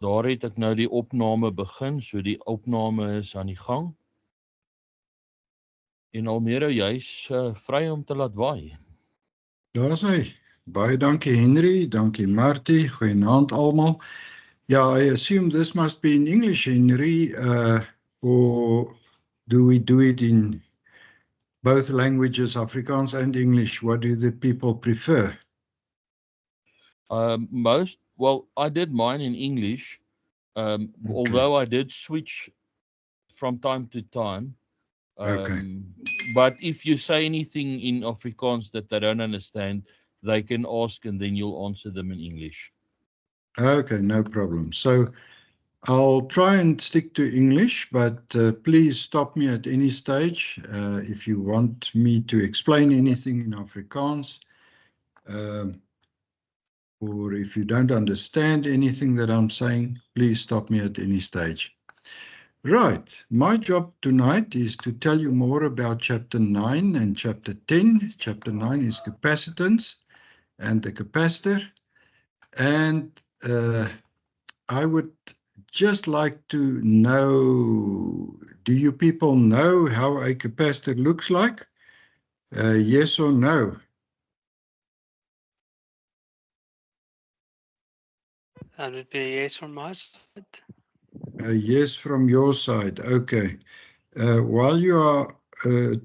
Daar het ek nou die opname begin, so die opname is aan die gang. En Almero, jy's vry om te laat waai. Daar's hy. Baie dankie Henry, dankie Martie, goeienaand almal. Yeah, I assume this must be in English, Henry, or do we do it in both languages, Afrikaans and English? What do the people prefer? I did mine in English, Okay. although I did switch from time to time. Okay. But if you say anything in Afrikaans that they don't understand, they can ask and then you'll answer them in English. Okay, no problem. So I'll try and stick to English, but please stop me at any stage if you want me to explain anything in Afrikaans. Or if you don't understand anything that I'm saying, please stop me at any stage. Right, my job tonight is to tell you more about Chapter 9 and Chapter 10. Chapter 9 is capacitance and the capacitor. And I would just like to know, do you people know how a capacitor looks like? Yes or no? That would be a yes from my side. A yes from your side, okay. While you are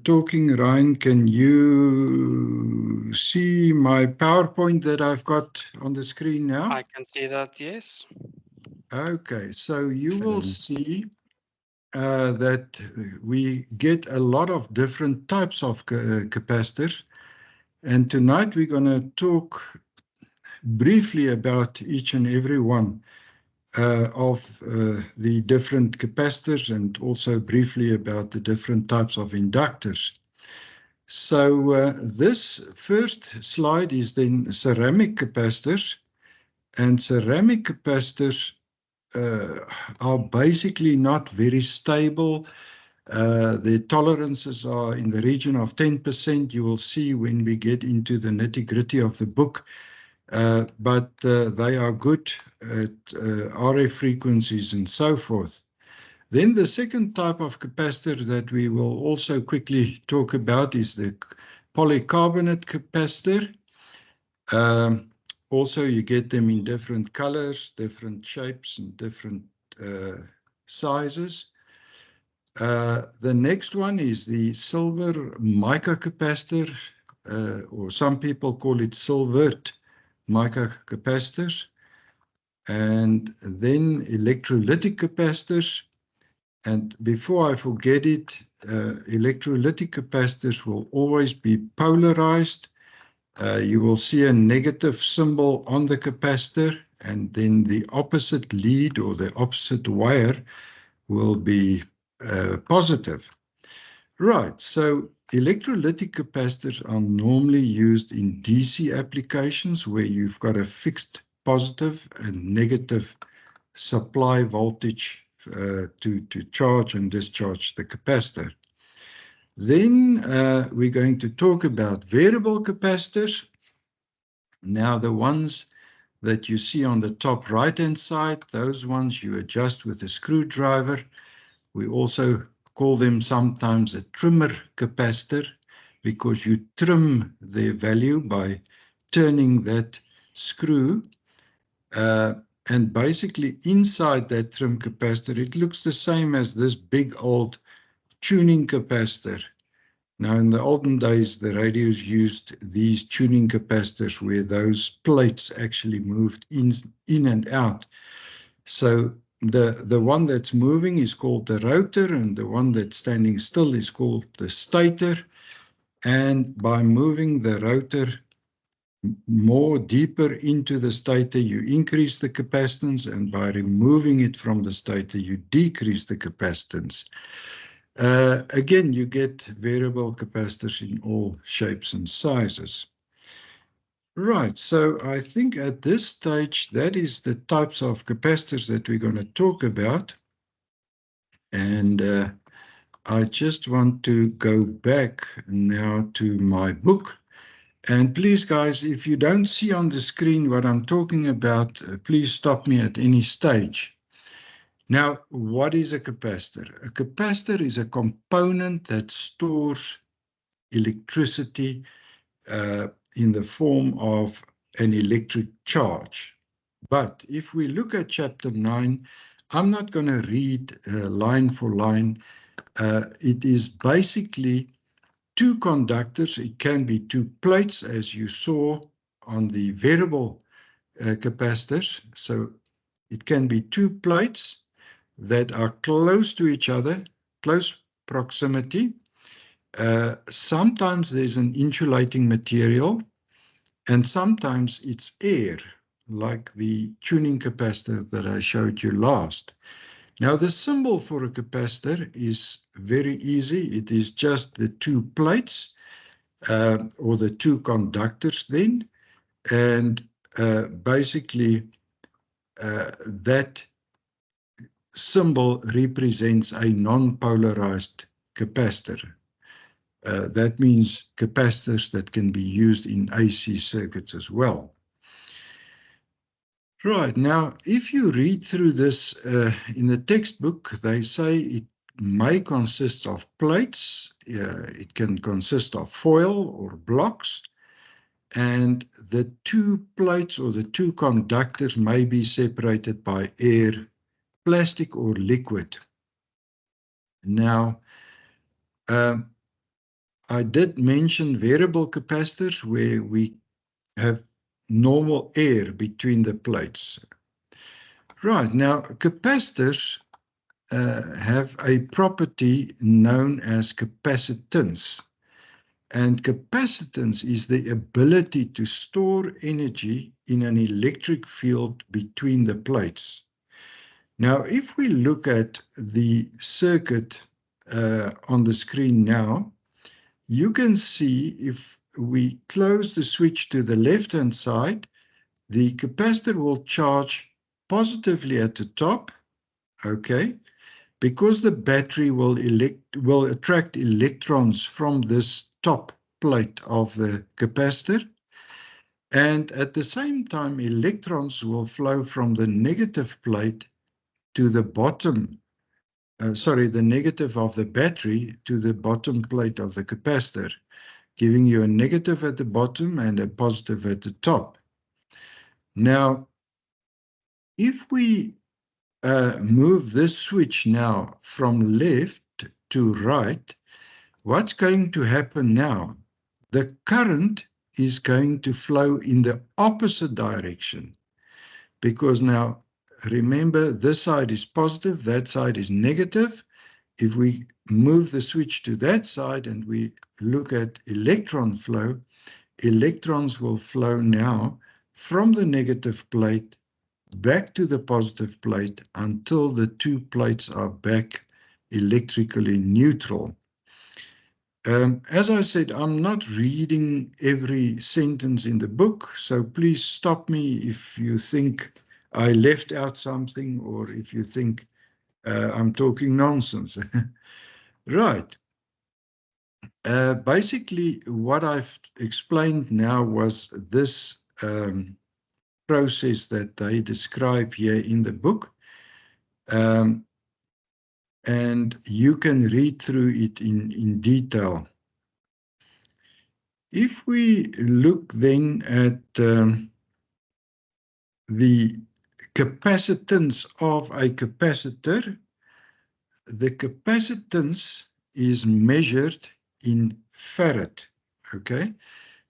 talking, Ryan, can you see my PowerPoint that I've got on the screen now? I can see that, yes. Okay, so you will see that we get a lot of different types of capacitors. And tonight we're going to talk briefly about each and every one of the different capacitors and also briefly about the different types of inductors. So this first slide is then ceramic capacitors, and ceramic capacitors are basically not very stable. Their tolerances are in the region of 10%. You will see when we get into the nitty-gritty of the book. But they are good at RF frequencies and so forth. Then the second type of capacitor that we will also quickly talk about is the polycarbonate capacitor. Also, you get them in different colors, different shapes, and different sizes. The next one is the silver mica capacitor, or some people call it silvert mica capacitors, and then electrolytic capacitors. And before I forget it, electrolytic capacitors will always be polarized. You will see a negative symbol on the capacitor, and then the opposite lead or the opposite wire will be positive. Right, so electrolytic capacitors are normally used in DC applications where you've got a fixed positive and negative supply voltage to charge and discharge the capacitor. Then we're going to talk about variable capacitors. Now the ones that you see on the top right-hand side, those ones you adjust with a screwdriver. We also call them sometimes a trimmer capacitor because you trim their value by turning that screw. And basically inside that trim capacitor, it looks the same as this big old tuning capacitor. Now, in the olden days, the radios used these tuning capacitors where those plates actually moved in and out. So the one that's moving is called the rotor, and the one that's standing still is called the stator. And by moving the rotor more deeper into the stator, you increase the capacitance, and by removing it from the stator, you decrease the capacitance. Again, you get variable capacitors in all shapes and sizes. Right, so I think at this stage, that is the types of capacitors that we're going to talk about. And I just want to go back now to my book And please, guys, if you don't see on the screen what I'm talking about, please stop me at any stage. Now, what is a capacitor? A capacitor is a component that stores electricity in the form of an electric charge. But if we look at chapter 9, I'm not going to read line for line. It is basically two conductors. It can be two plates, as you saw on the variable capacitors. So it can be two plates that are close to each other, close proximity. Sometimes there's an insulating material, and sometimes it's air, like the tuning capacitor that I showed you last. Now, the symbol for a capacitor is very easy. It is just the two plates, or the two conductors then, and basically that symbol represents a non-polarized capacitor. That means capacitors that can be used in AC circuits as well. Right, now, if you read through this in the textbook, they say it may consist of plates, it can consist of foil or blocks, and the two plates or the two conductors may be separated by air, plastic, or liquid. Now, I did mention variable capacitors where we have normal air between the plates. Right, now capacitors have a property known as capacitance. And capacitance is the ability to store energy in an electric field between the plates. Now, if we look at the circuit on the screen now, you can see if we close the switch to the left-hand side, the capacitor will charge positively at the top, okay, because the battery will attract electrons from this top plate of the capacitor, and at the same time, electrons will flow from the negative plate to the bottom, the negative of the battery to the bottom plate of the capacitor, giving you a negative at the bottom and a positive at the top. Now, if we move this switch now from left to right, what's going to happen now? The current is going to flow in the opposite direction, because now, remember, this side is positive, that side is negative. If we move the switch to that side and we look at electron flow, electrons will flow now from the negative plate back to the positive plate until the two plates are back electrically neutral. As I said, I'm not reading every sentence in the book, so please stop me if you think I left out something or if you think I'm talking nonsense. Right. Basically, what I've explained now was this process that they describe here in the book. And you can read through it in detail. If we look then at the capacitance of a capacitor, the capacitance is measured in farad, okay?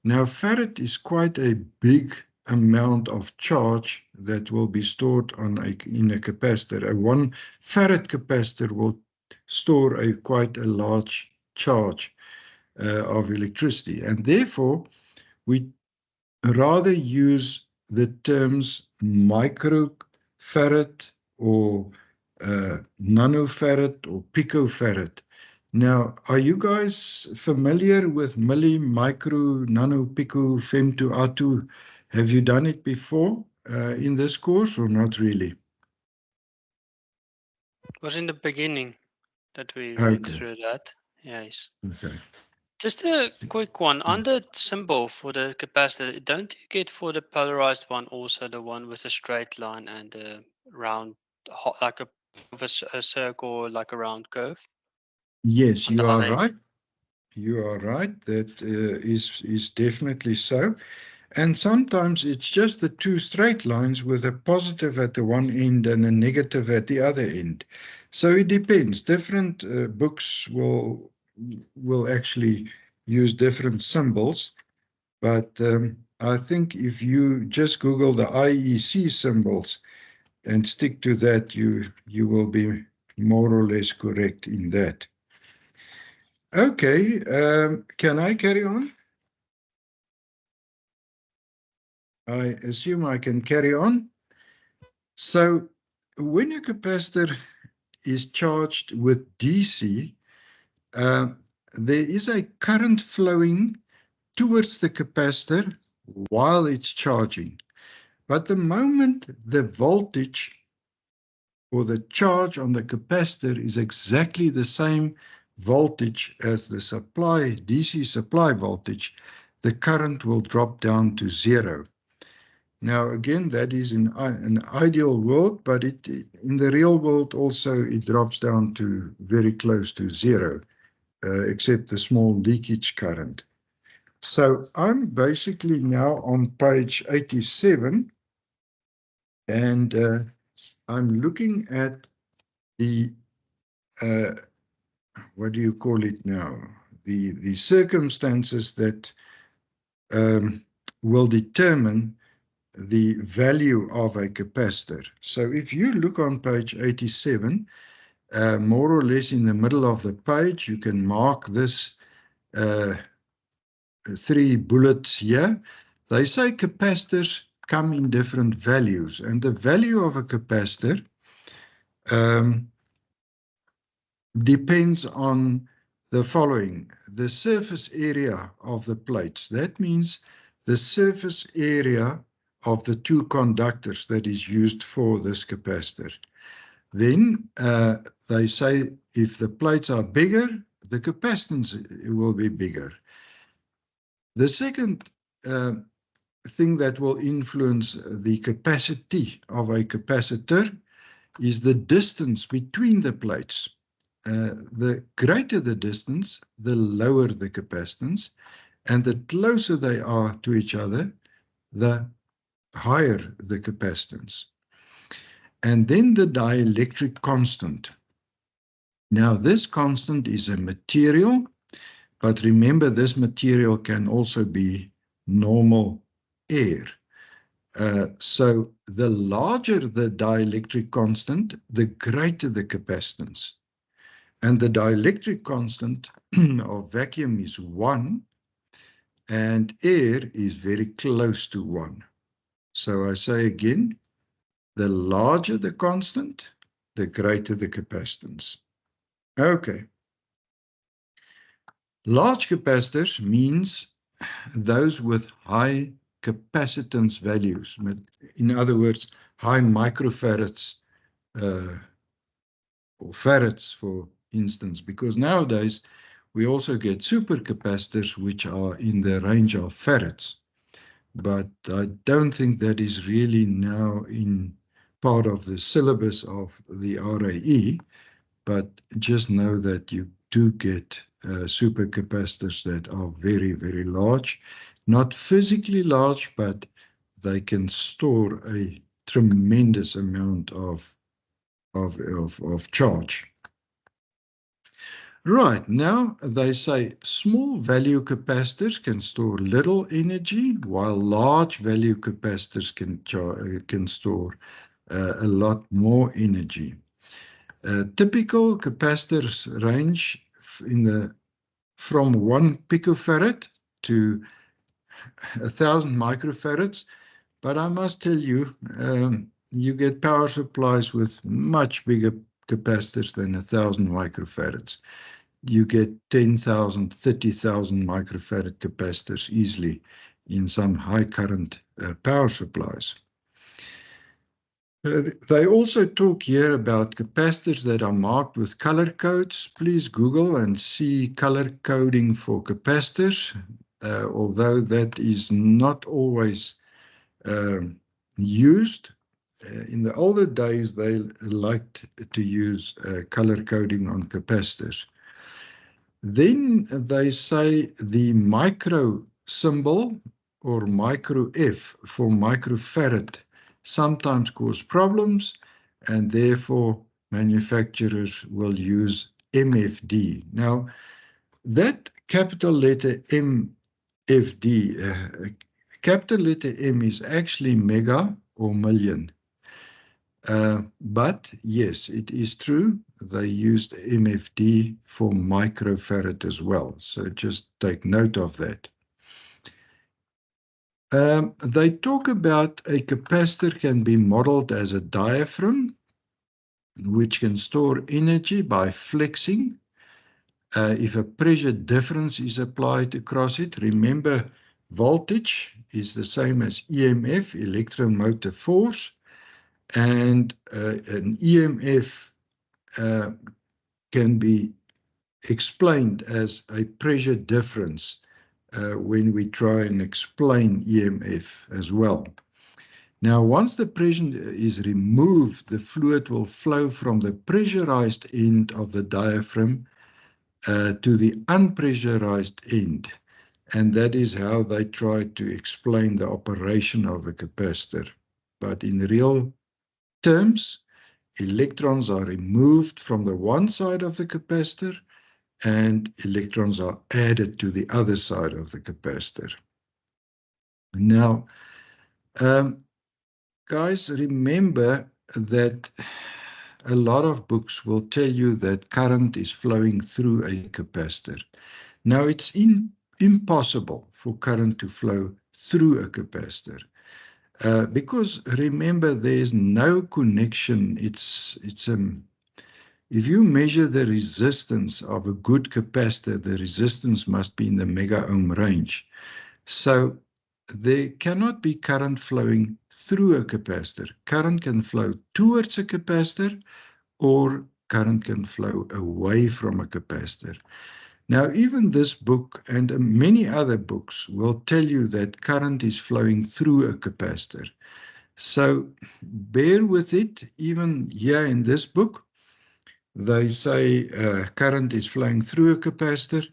Now, farad is quite a big amount of charge that will be stored in a capacitor. A 1 farad capacitor will store quite a large charge of electricity, and therefore we rather use the terms microfarad or nanofarad or picofarad. Now, are you guys familiar with milli, micro, nano, pico, femto, atto? Have you done it before in this course or not really? It was in the beginning that we Okay. went through that. Yes. Okay. Just a quick one. On the symbol for the capacitor, don't you get for the polarized one also the one with a straight line and a round, like a circle, like a round curve? Yes, On you the are other end? right. You are right. That is definitely so. And sometimes it's just the two straight lines with a positive at the one end and a negative at the other end. So it depends. Different books will actually use different symbols. But I think if you just Google the IEC symbols and stick to that, you will be more or less correct in that. Okay, can I carry on? I assume I can carry on. So when a capacitor is charged with DC, there is a current flowing towards the capacitor while it's charging. But the moment the voltage or the charge on the capacitor is exactly the same voltage as the supply, DC supply voltage, the current will drop down to zero. Now, again, that is in an ideal world, but in the real world also it drops down to very close to zero, except the small leakage current. So I'm basically now on page 87, and I'm looking at the, what do you call it now? The circumstances that will determine the value of a capacitor. So if you look on page 87, more or less in the middle of the page, you can mark this 3 bullets here. They say capacitors come in different values, and the value of a capacitor depends on the following: the surface area of the plates. That means the surface area of the two conductors that is used for this capacitor. Then they say if the plates are bigger, the capacitance will be bigger. The second thing that will influence the capacity of a capacitor is the distance between the plates. The greater the distance, the lower the capacitance, and the closer they are to each other, the higher the capacitance. And then the dielectric constant. Now, this constant is a material, but remember this material can also be normal air. So the larger the dielectric constant, the greater the capacitance. And the dielectric constant of vacuum is 1, and air is very close to 1. So I say again, the larger the constant, the greater the capacitance. Okay. Large capacitors means those with high capacitance values. In other words, high microfarads or farads, for instance, because nowadays we also get supercapacitors which are in the range of farads. But I don't think that is really now in part of the syllabus of the RAE, but just know that you do get supercapacitors that are very, very large. Not physically large, but they can store a tremendous amount of charge. Right, now they say small value capacitors can store little energy, while large value capacitors can store a lot more energy. Typical capacitors range from 1 picofarad to 1,000 microfarads, but I must tell you, you get power supplies with much bigger capacitors than 1,000 microfarads. You get 10,000, 30,000 microfarad capacitors easily in some high current power supplies. They also talk here about capacitors that are marked with color codes. Please Google and see color coding for capacitors, although that is not always used. In the older days, they liked to use color coding on capacitors. Then they say the micro symbol or micro F for microfarad sometimes cause problems, and therefore manufacturers will use MFD. Now, that capital letter MFD, capital letter M is actually mega or million. But yes, it is true. They used MFD for microfarad as well. So just take note of that. They talk about a capacitor can be modeled as a diaphragm, which can store energy by flexing. If a pressure difference is applied across it, remember voltage is the same as EMF, electromotive force. And an EMF can be explained as a pressure difference when we try and explain EMF as well. Now, once the pressure is removed, the fluid will flow from the pressurized end of the diaphragm to the unpressurized end. And that is how they try to explain the operation of a capacitor. But in real terms, electrons are removed from the one side of the capacitor and electrons are added to the other side of the capacitor. Now, guys, remember that a lot of books will tell you that current is flowing through a capacitor. Now, it's impossible for current to flow through a capacitor. Because remember, there's no connection. If you measure the resistance of a good capacitor, the resistance must be in the mega ohm range. So there cannot be current flowing through a capacitor. Current can flow towards a capacitor, or current can flow away from a capacitor. Now, even this book and many other books will tell you that current is flowing through a capacitor. So bear with it. Even here in this book, they say current is flowing through a capacitor,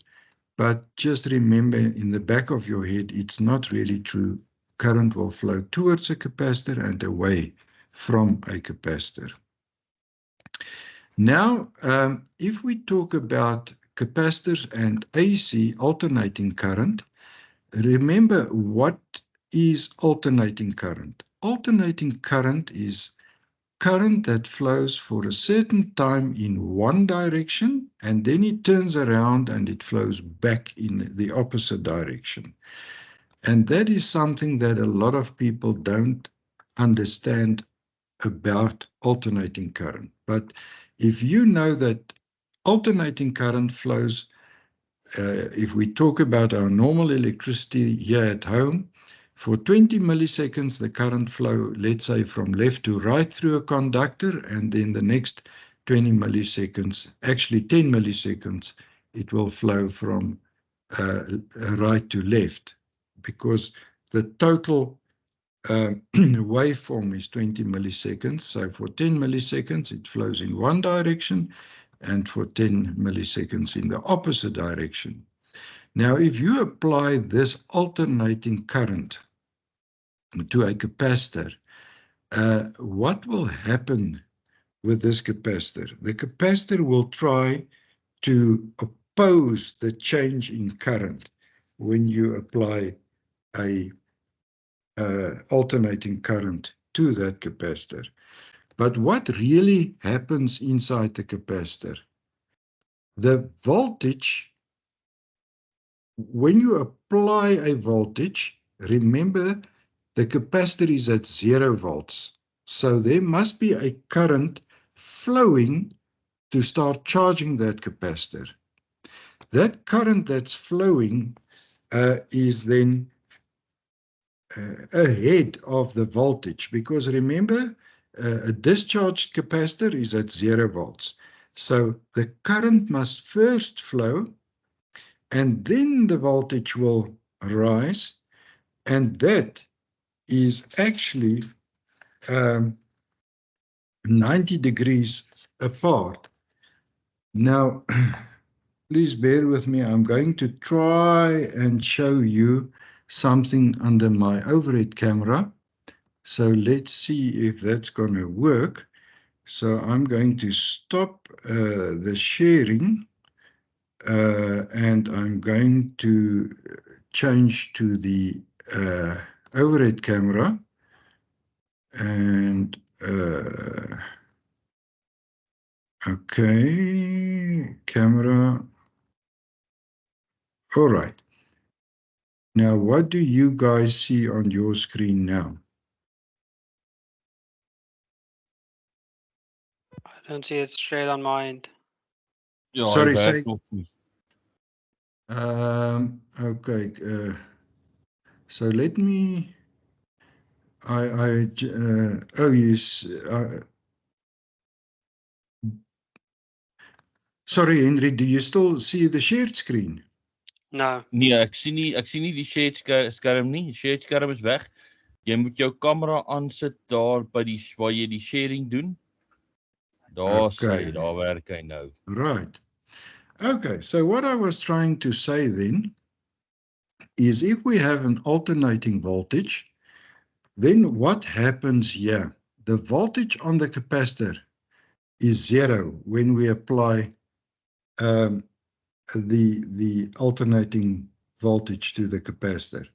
but just remember in the back of your head, it's not really true. Current will flow towards a capacitor and away from a capacitor. Now, if we talk about capacitors and AC, alternating current, remember what is alternating current? Alternating current is current that flows for a certain time in one direction, and then it turns around and it flows back in the opposite direction. And that is something that a lot of people don't understand about alternating current. But if you know that alternating current flows, if we talk about our normal electricity here at home, for 20 milliseconds, the current flow, let's say from left to right through a conductor, and then the next 20 milliseconds, actually 10 milliseconds, it will flow from right to left, because the total waveform is 20 milliseconds. So for 10 milliseconds, it flows in one direction, and for 10 milliseconds in the opposite direction. Now, if you apply this alternating current to a capacitor, what will happen with this capacitor? The capacitor will try to oppose the change in current when you apply a alternating current to that capacitor. But what really happens inside the capacitor? The voltage, when you apply a voltage, remember the capacitor is at 0 volts. So there must be a current flowing to start charging that capacitor. That current that's flowing is then ahead of the voltage, because remember, a discharged capacitor is at 0 volts. So the current must first flow, and then the voltage will rise, and that is actually 90 degrees apart. Now, please bear with me. I'm going to try and show you something under my overhead camera. So let's see if that's going to work. So I'm going to stop the sharing and I'm going to change to the overhead camera and okay, camera. All right. Now, what do you guys see on your screen now? I don't see it straight on my end. Ja, Sorry, hy say. werk nog nie. Okay. So let me. Oh yes. Sorry, Henry. Do you still see the shared screen? No. Nee, ek sien nie die share skerm nie. Die share skerm is weg. Jy moet jou kamera aansit daar by die waar jy die sharing doen. Daar sien jy, daar werk hy nou. Right. Okay. So what I was trying to say then is if we have an alternating voltage, then what happens here? The voltage on the capacitor is 0 when we apply the alternating voltage to the capacitor.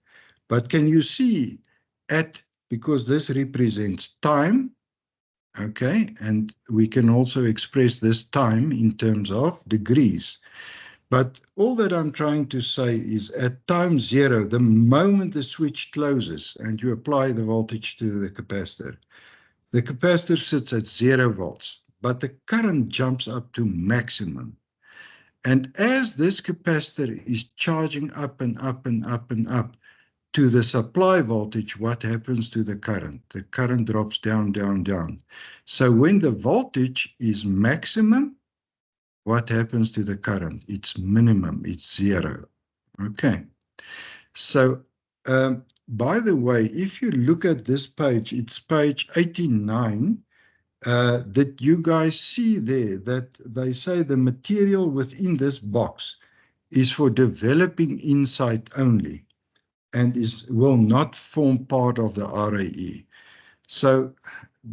But can you see because this represents time, okay, and we can also express this time in terms of degrees. But all that I'm trying to say is at time 0, the moment the switch closes and you apply the voltage to the capacitor sits at 0 volts, but the current jumps up to maximum. And as this capacitor is charging up and up and up and up to the supply voltage, what happens to the current? The current drops down, down, down. So when the voltage is maximum, what happens to the current? It's minimum, it's 0. Okay. So, by the way, if you look at this page, it's page 89. Did you guys see there that they say the material within this box is for developing insight only and will not form part of the RAE? So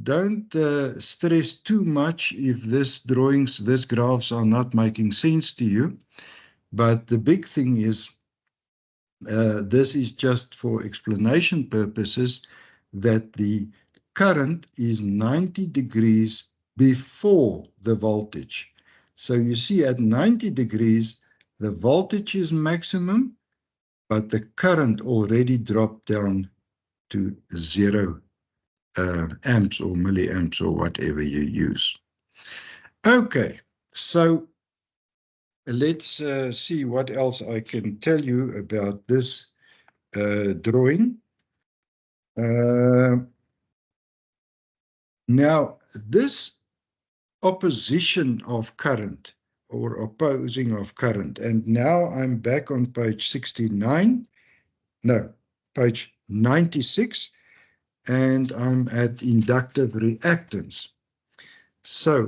don't stress too much if these graphs are not making sense to you. But the big thing is this is just for explanation purposes that the current is 90 degrees before the voltage. So you see at 90 degrees, the voltage is maximum, but the current already dropped down to 0 amps or milliamps or whatever you use. Okay, so let's see what else I can tell you about this drawing. Now, this opposition of current or opposing of current, and now I'm back on page 69, no, page 96, and I'm at inductive reactance. So,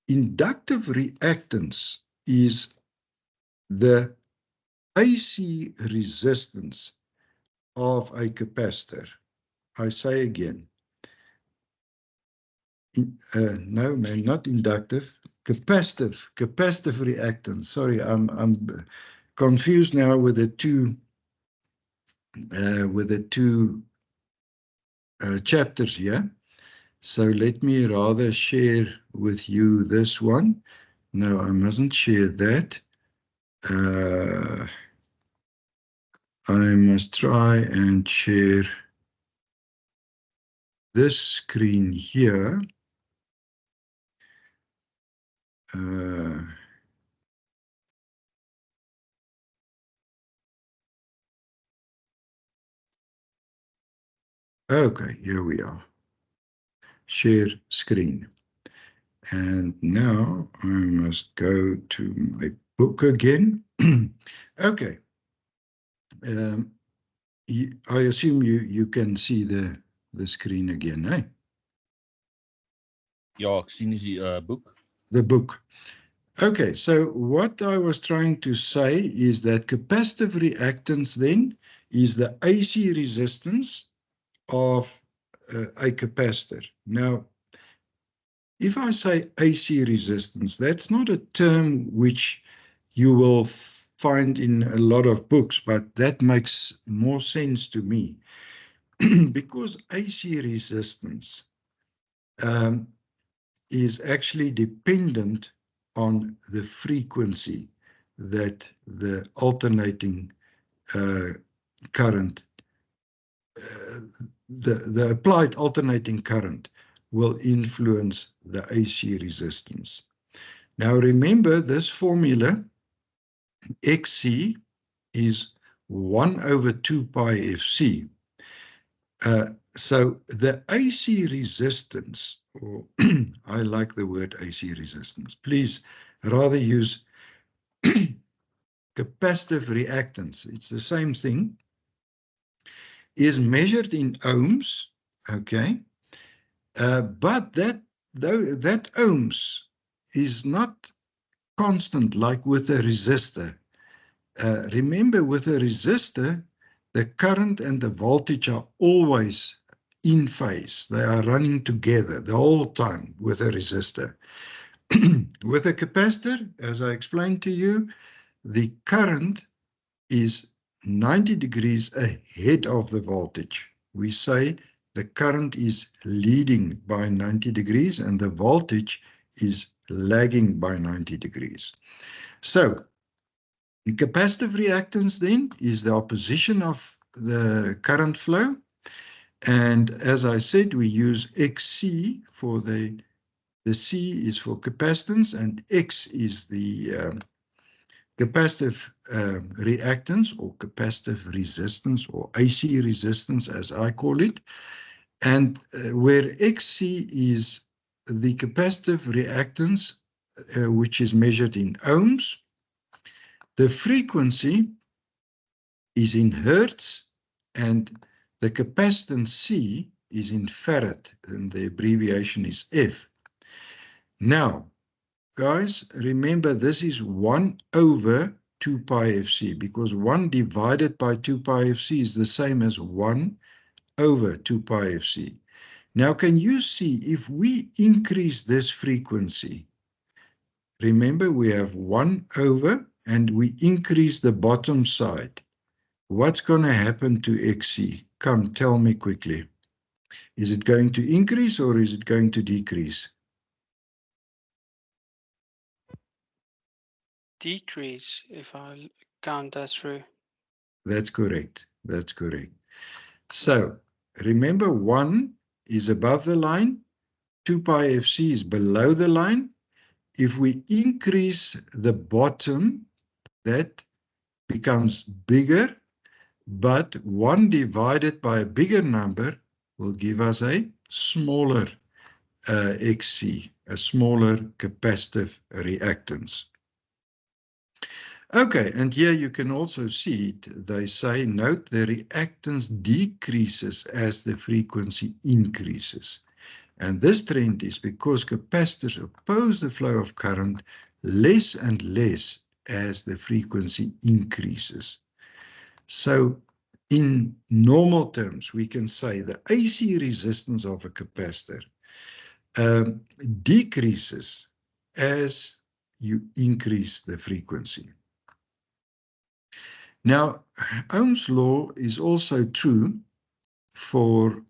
inductive reactance is the AC resistance of a capacitor. I say again, no, man, not inductive, capacitive reactance. Sorry, I'm confused now with the two chapters here. So let me rather share with you this one. No, I mustn't share that. I must try and share this screen here. Okay, here we are. Share screen. And now I must go to my book again. Okay. I assume you can see the screen again, eh? Ja, ek sien die boek. The book. Okay, so what I was trying to say is that capacitive reactance then is the AC resistance of a capacitor. Now, if I say AC resistance, that's not a term which you will find in a lot of books, but that makes more sense to me because AC resistance is actually dependent on the frequency that the alternating current, the applied alternating current will influence the AC resistance. Now remember this formula, XC is 1 over 2 pi FC. So the AC resistance, or I like the word AC resistance, please rather use capacitive reactance. It's the same thing, is measured in ohms, okay? But that ohms is not constant like with a resistor. Remember, with a resistor, the current and the voltage are always in phase. They are running together the whole time with a resistor. With a capacitor, as I explained to you, the current is 90 degrees ahead of the voltage. We say the current is leading by 90 degrees and the voltage is lagging by 90 degrees. So, the capacitive reactance then is the opposition of the current flow. And as I said, we use XC for the C is for capacitance and X is the capacitive reactance or capacitive resistance or AC resistance as I call it. And where XC is the capacitive reactance which is measured in ohms, the frequency is in hertz and the capacitance C is in farad and the abbreviation is F. Now, guys, remember this is 1 over 2 pi FC because 1 divided by 2 pi FC is the same as 1 over 2 pi FC. Now, can you see if we increase this frequency, remember we have 1 over and we increase the bottom side. What's going to happen to XC? Come, tell me quickly. Is it going to increase or is it going to decrease? Decrease, if I count that through. That's correct. That's correct. So, remember 1 is above the line, 2 pi FC is below the line. If we increase the bottom, that becomes bigger, but 1 divided by a bigger number will give us a smaller XC, a smaller capacitive reactance. Okay, and here you can also see it. They say, note the reactance decreases as the frequency increases. And this trend is because capacitors oppose the flow of current less and less as the frequency increases. So in normal terms, we can say the AC resistance of a capacitor decreases as you increase the frequency. Now, Ohm's law is also true for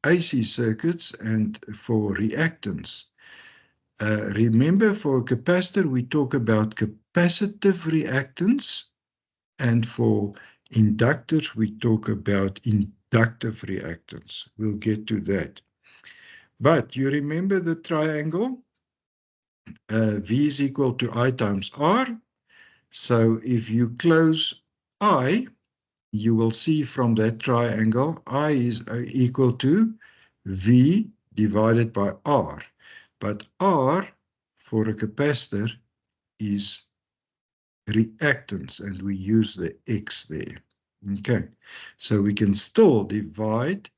AC circuits and for reactance. Remember, for a capacitor, we talk about capacitive reactance, and for inductors, we talk about inductive reactance. We'll get to that. But you remember the triangle? V is equal to I times R. So if you close I, you will see from that triangle, I is equal to V divided by R. But R for a capacitor is reactance, and we use the X there. Okay, so we can still divide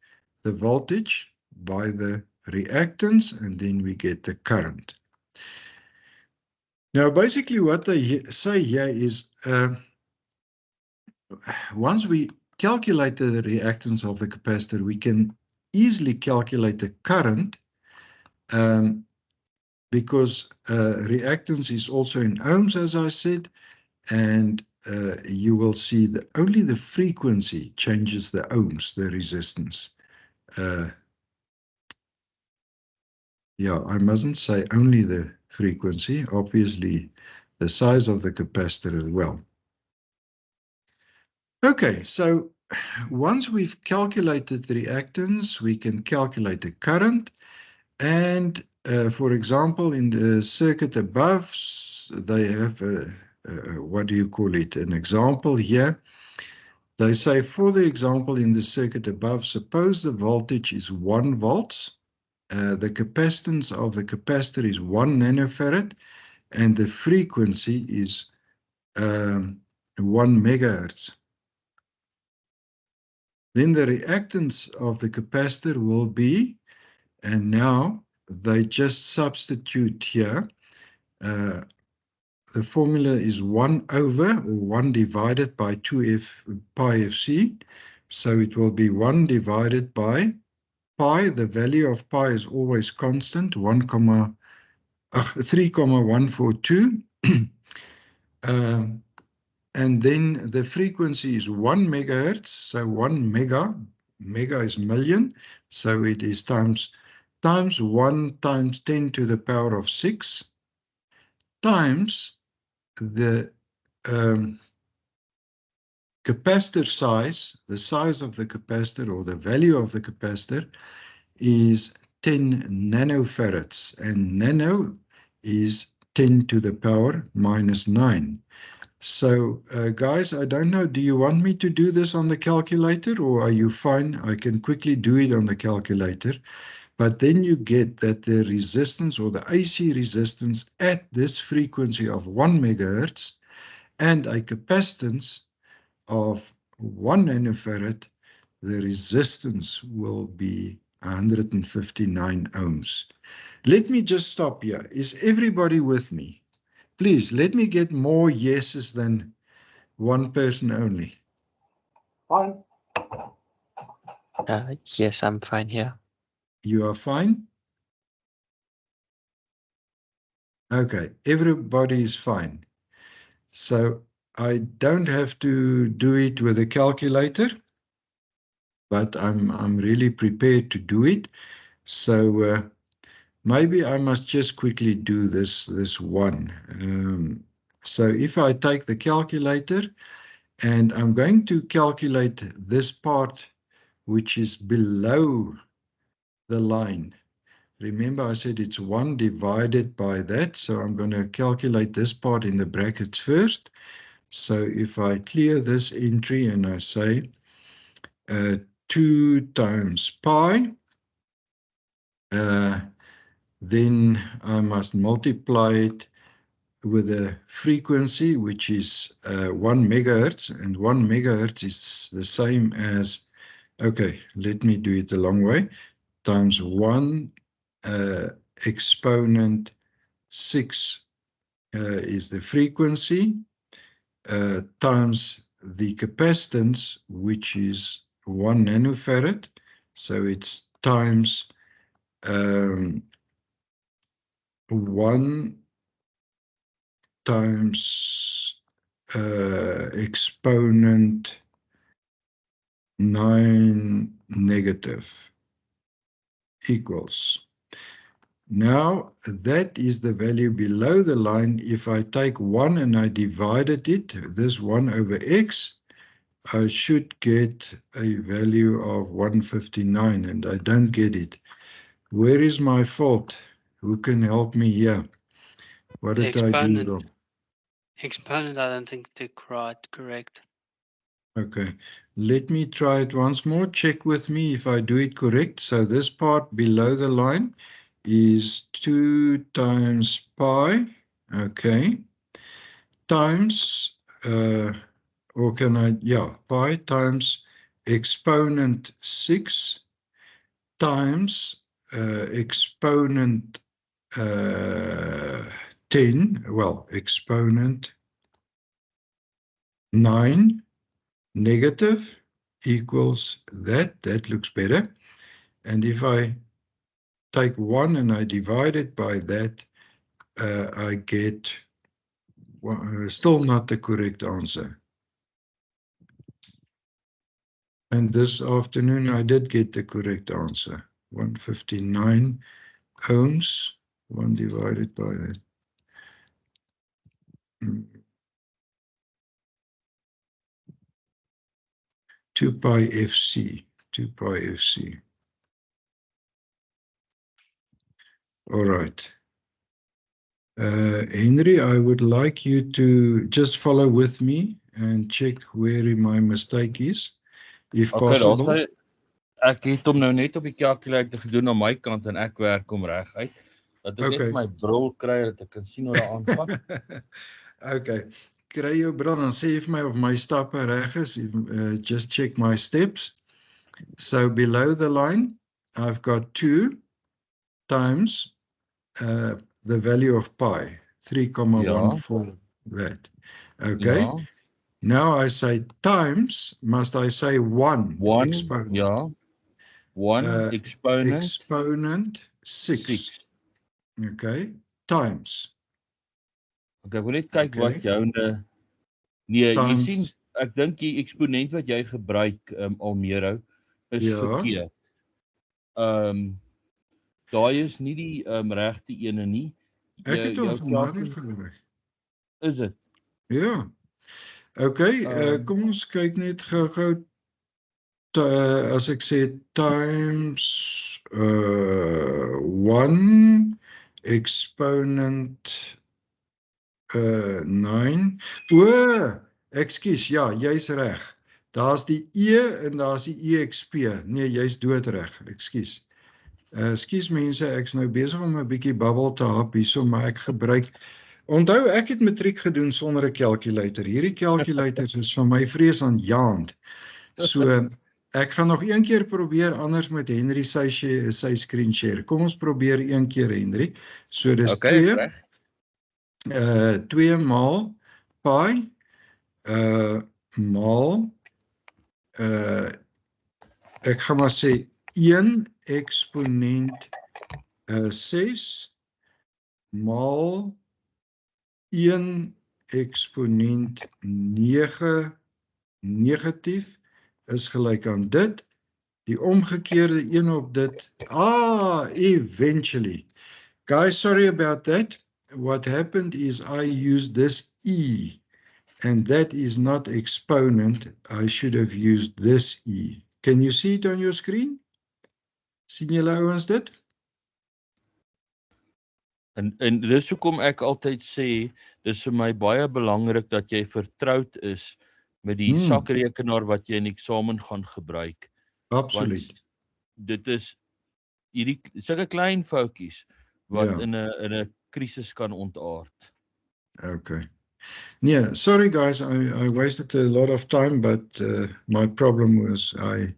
the voltage by the reactance, and then we get the current. Now, basically what they say here is, once we calculate the reactance of the capacitor, we can easily calculate the current, because reactance is also in ohms, as I said, and you will see that only the frequency changes the ohms, the resistance. Yeah, I mustn't say only the frequency, obviously the size of the capacitor as well. Okay, so once we've calculated the reactance, we can calculate the current. And for example, in the circuit above, they have what do you call it? An example here. They say, for the example in the circuit above, suppose the voltage is 1 volts, the capacitance of the capacitor is 1 nanofarad, and the frequency is 1 megahertz. Then the reactance of the capacitor will be, and now they just substitute here, the formula is 1 over, or 1 divided by 2f pi fc. So it will be 1 divided by pi. The value of pi is always constant, 3,142. And then the frequency is 1 megahertz. So 1 mega is million. So it is times 1 times 10 to the power of 6 times the capacitor size, the size of the capacitor, or the value of the capacitor, is 10 nanofarads, and nano is 10 to the power minus 9. So guys, I don't know, do you want me to do this on the calculator, or are you fine? I can quickly do it on the calculator. But then you get that the resistance, or the AC resistance at this frequency of 1 megahertz and a capacitance of 1 nanofarad, the resistance will be 159 ohms. Let me just stop here. Is everybody with me? Please, let me get more yeses than one person only. Fine. Yes, I'm fine here. You are fine? Okay, everybody is fine. So I don't have to do it with a calculator, but I'm really prepared to do it. So maybe I must just quickly do this one. So if I take the calculator, and I'm going to calculate this part which is below the line. Remember, I said it's 1 divided by that, so I'm going to calculate this part in the brackets first. So if I clear this entry and I say 2 times pi, then I must multiply it with a frequency which is 1 megahertz, and 1 megahertz is the same as, okay, let me do it the long way, times 1 exponent 6 is the frequency, times the capacitance, which is 1 nanofarad. So it's times 1 times exponent 9 negative equals. Now that is the value below the line. If I take 1 and I divided it, this 1 over x, I should get a value of 159, and I don't get it. Where is my fault? Who can help me here? What did I do wrong? Exponent, I don't think they're quite correct. Okay, let me try it once more. Check with me if I do it correct. So this part below the line is 2 times pi, okay, times, or can I, yeah, pi times exponent 6 times exponent 10, well, exponent 9 negative equals that. That looks better. And if I take 1 and I divide it by that, I get still not the correct answer. And this afternoon, I did get the correct answer. 159 ohms, 1 divided by that. 2 pi FC, 2 pi FC. All right. Henry, I would like you to just follow with me and check where my mistake is, if Okay, possible. ek het hom nou net op die calculator gedoen aan my kant en ek werk hom reg uit. Dat ek net my bril kry dat ek kan sien hoe dit aangaan. Okay. Kry jou bril en sê vir my of my stappe reg is. Just check my steps. So below the line, I've got 2 times the value of pi, 3,14, that. Okay. Ja. Now I say times, must I say 1? 1, exponent? ja. 1 exponent 6. Okay. Times. Okay, ek wil net kyk wat joune nee, jy sien, ek dink die eksponent wat jy gebruik, Almero, is verkeerd. Daai is nie die regte ene nie. Ek het hom vanmôre gebruik. Is dit? Ja. Okay, kom ons kyk net gou-gou. As ek sê times 1 exponent 9. Ekskuus, ja, jy's reg. Daar's die E en daar's die EXP. Nee, jy's doodreg. Ekskuus. Ekskuus mense, ek's nou besig om 'n bietjie babbel te hap hierso, maar ek gebruik. Onthou, ek het matriek gedoen sonder 'n calculator. Hierdie calculators is vir my vreesaanjaend. So ek gaan nog een keer probeer, anders met Henry sy screen share. Kom ons probeer een keer, Henry. So dis 2 maal pi maal ek gaan maar sê 1 exponent 6 maal 1 exponent 9 negatief is gelyk aan dit. Die omgekeerde een op dit. Eventually. Guys, sorry about that. What happened is I used this E, and that is not exponent. I should have used this E. Can you see it on your screen? Sien julle ouens dit? En dis hoekom ek altyd sê, dis vir my baie belangrik dat jy vertroud is met die sakrekenaar wat jy in eksamen gaan gebruik. Absoluut. Dit is hierdie sulke klein foutjies wat in 'n krisis kan ontaard. Okay. Yeah, sorry guys, I wasted a lot of time, but my problem was I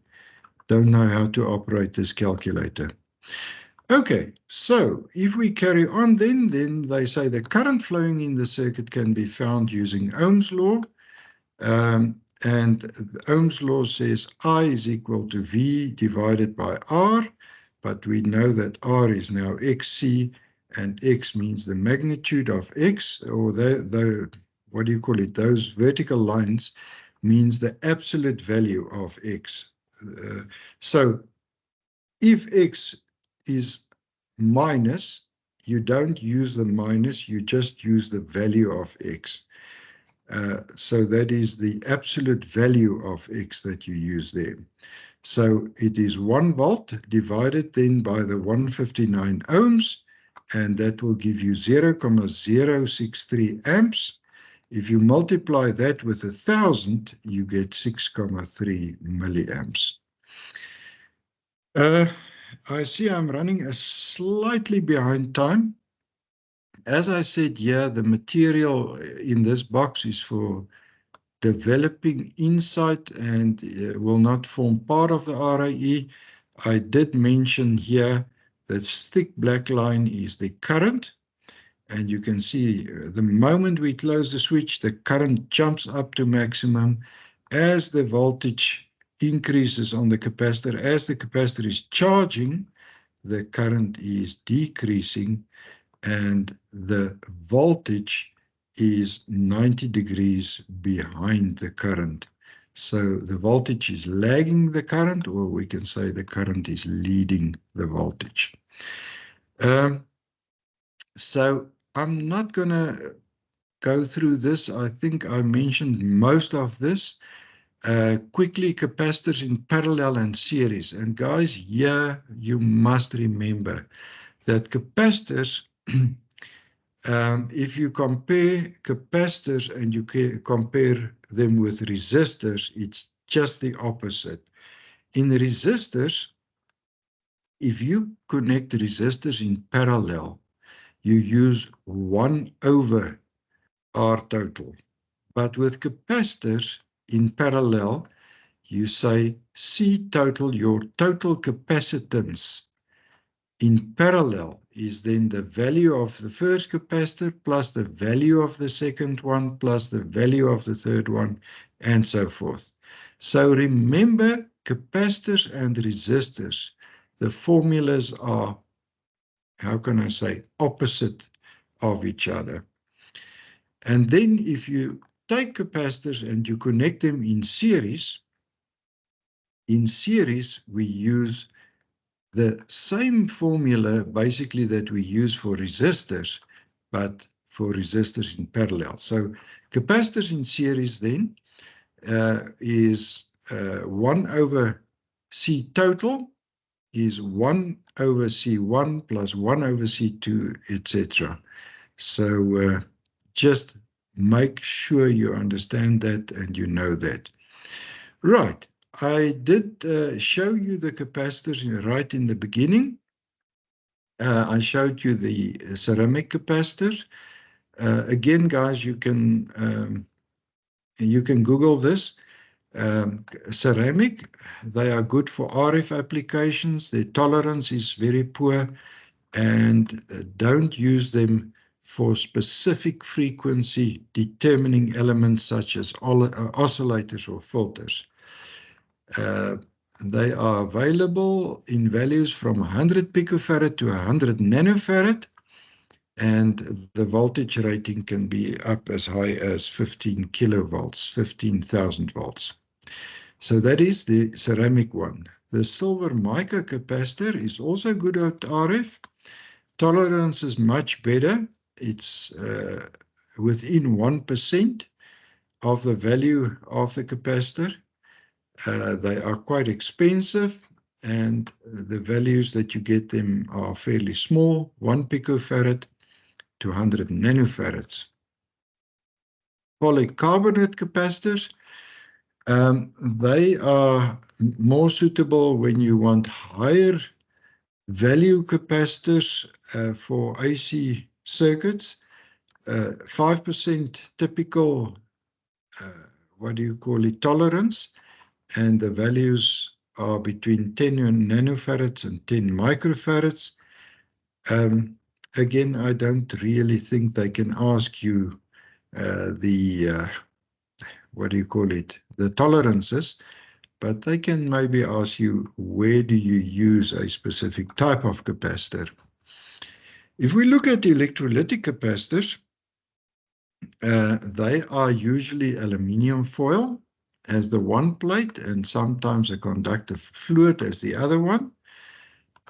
don't know how to operate this calculator. Okay, so if we carry on then they say the current flowing in the circuit can be found using Ohm's law. And Ohm's law says I is equal to V divided by R, but we know that R is now XC, and X means the magnitude of X, or what do you call it? Those vertical lines means the absolute value of X. So if X is minus, you don't use the minus, you just use the value of X. So that is the absolute value of X that you use there. So it is 1 volt divided then by the 159 ohms, and that will give you 0,063 amps. If you multiply that with 1,000, you get 6,3 milliamps. I see I'm running slightly behind time. As I said here, the material in this box is for developing insight and will not form part of the RIE. I did mention here that thick black line is the current. And you can see the moment we close the switch, the current jumps up to maximum. As the voltage increases on the capacitor, as the capacitor is charging, the current is decreasing and the voltage is 90 degrees behind the current. So the voltage is lagging the current, or we can say the current is leading the voltage. So I'm not going to go through this. I think I mentioned most of this. Quickly, capacitors in parallel and series. And guys, here you must remember that capacitors, if you compare capacitors and you compare them with resistors, it's just the opposite. In resistors, if you connect resistors in parallel, you use 1 over R total. But with capacitors in parallel, you say C total, your total capacitance in parallel is then the value of the first capacitor plus the value of the second one plus the value of the third one, and so forth. So remember, capacitors and resistors, the formulas are, how can I say, opposite of each other. And then if you take capacitors and you connect them in series we use the same formula basically that we use for resistors, but for resistors in parallel. So capacitors in series then is 1 over C total is 1 over C1 plus 1 over C2, etc. So just make sure you understand that and you know that. Right. I did show you the capacitors right in the beginning. I showed you the ceramic capacitors. Again, guys, you can Google this. Ceramic, they are good for RF applications. Their tolerance is very poor, and don't use them for specific frequency determining elements such as oscillators or filters. They are available in values from 100 picofarad to 100 nanofarad, and the voltage rating can be up as high as 15 kilovolts, 15,000 volts. So that is the ceramic one. The silver mica capacitor is also good at RF. Tolerance is much better. It's within 1% of the value of the capacitor. They are quite expensive, and the values that you get them are fairly small, 1 picofarad to 100 nanofarads. Polycarbonate capacitors, they are more suitable when you want higher value capacitors for AC circuits. 5% typical, tolerance, and the values are between 10 nanofarads and 10 microfarads. Again, I don't really think they can ask you the tolerances, but they can maybe ask you, where do you use a specific type of capacitor? If we look at electrolytic capacitors, they are usually aluminium foil as the one plate and sometimes a conductive fluid as the other one.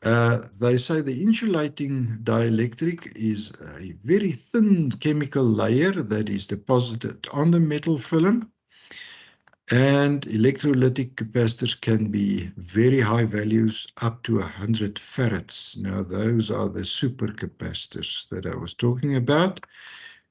They say the insulating dielectric is a very thin chemical layer that is deposited on the metal film, and electrolytic capacitors can be very high values up to 100 farads. Now those are the supercapacitors that I was talking about.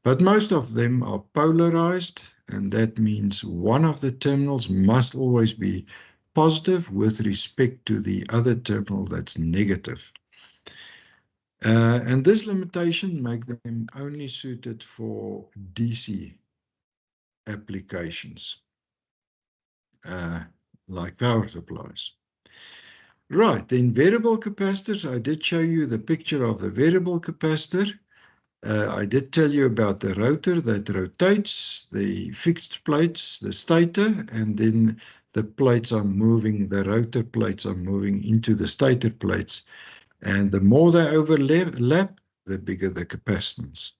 But most of them are polarized, and that means one of the terminals must always be positive with respect to the other terminal that's negative. And this limitation makes them only suited for DC applications, like power supplies. Right, then variable capacitors, I did show you the picture of the variable capacitor. I did tell you about the rotor that rotates, the fixed plates, the stator, and then the plates are moving, the rotor plates are moving into the stator plates. And the more they overlap, the bigger the capacitance.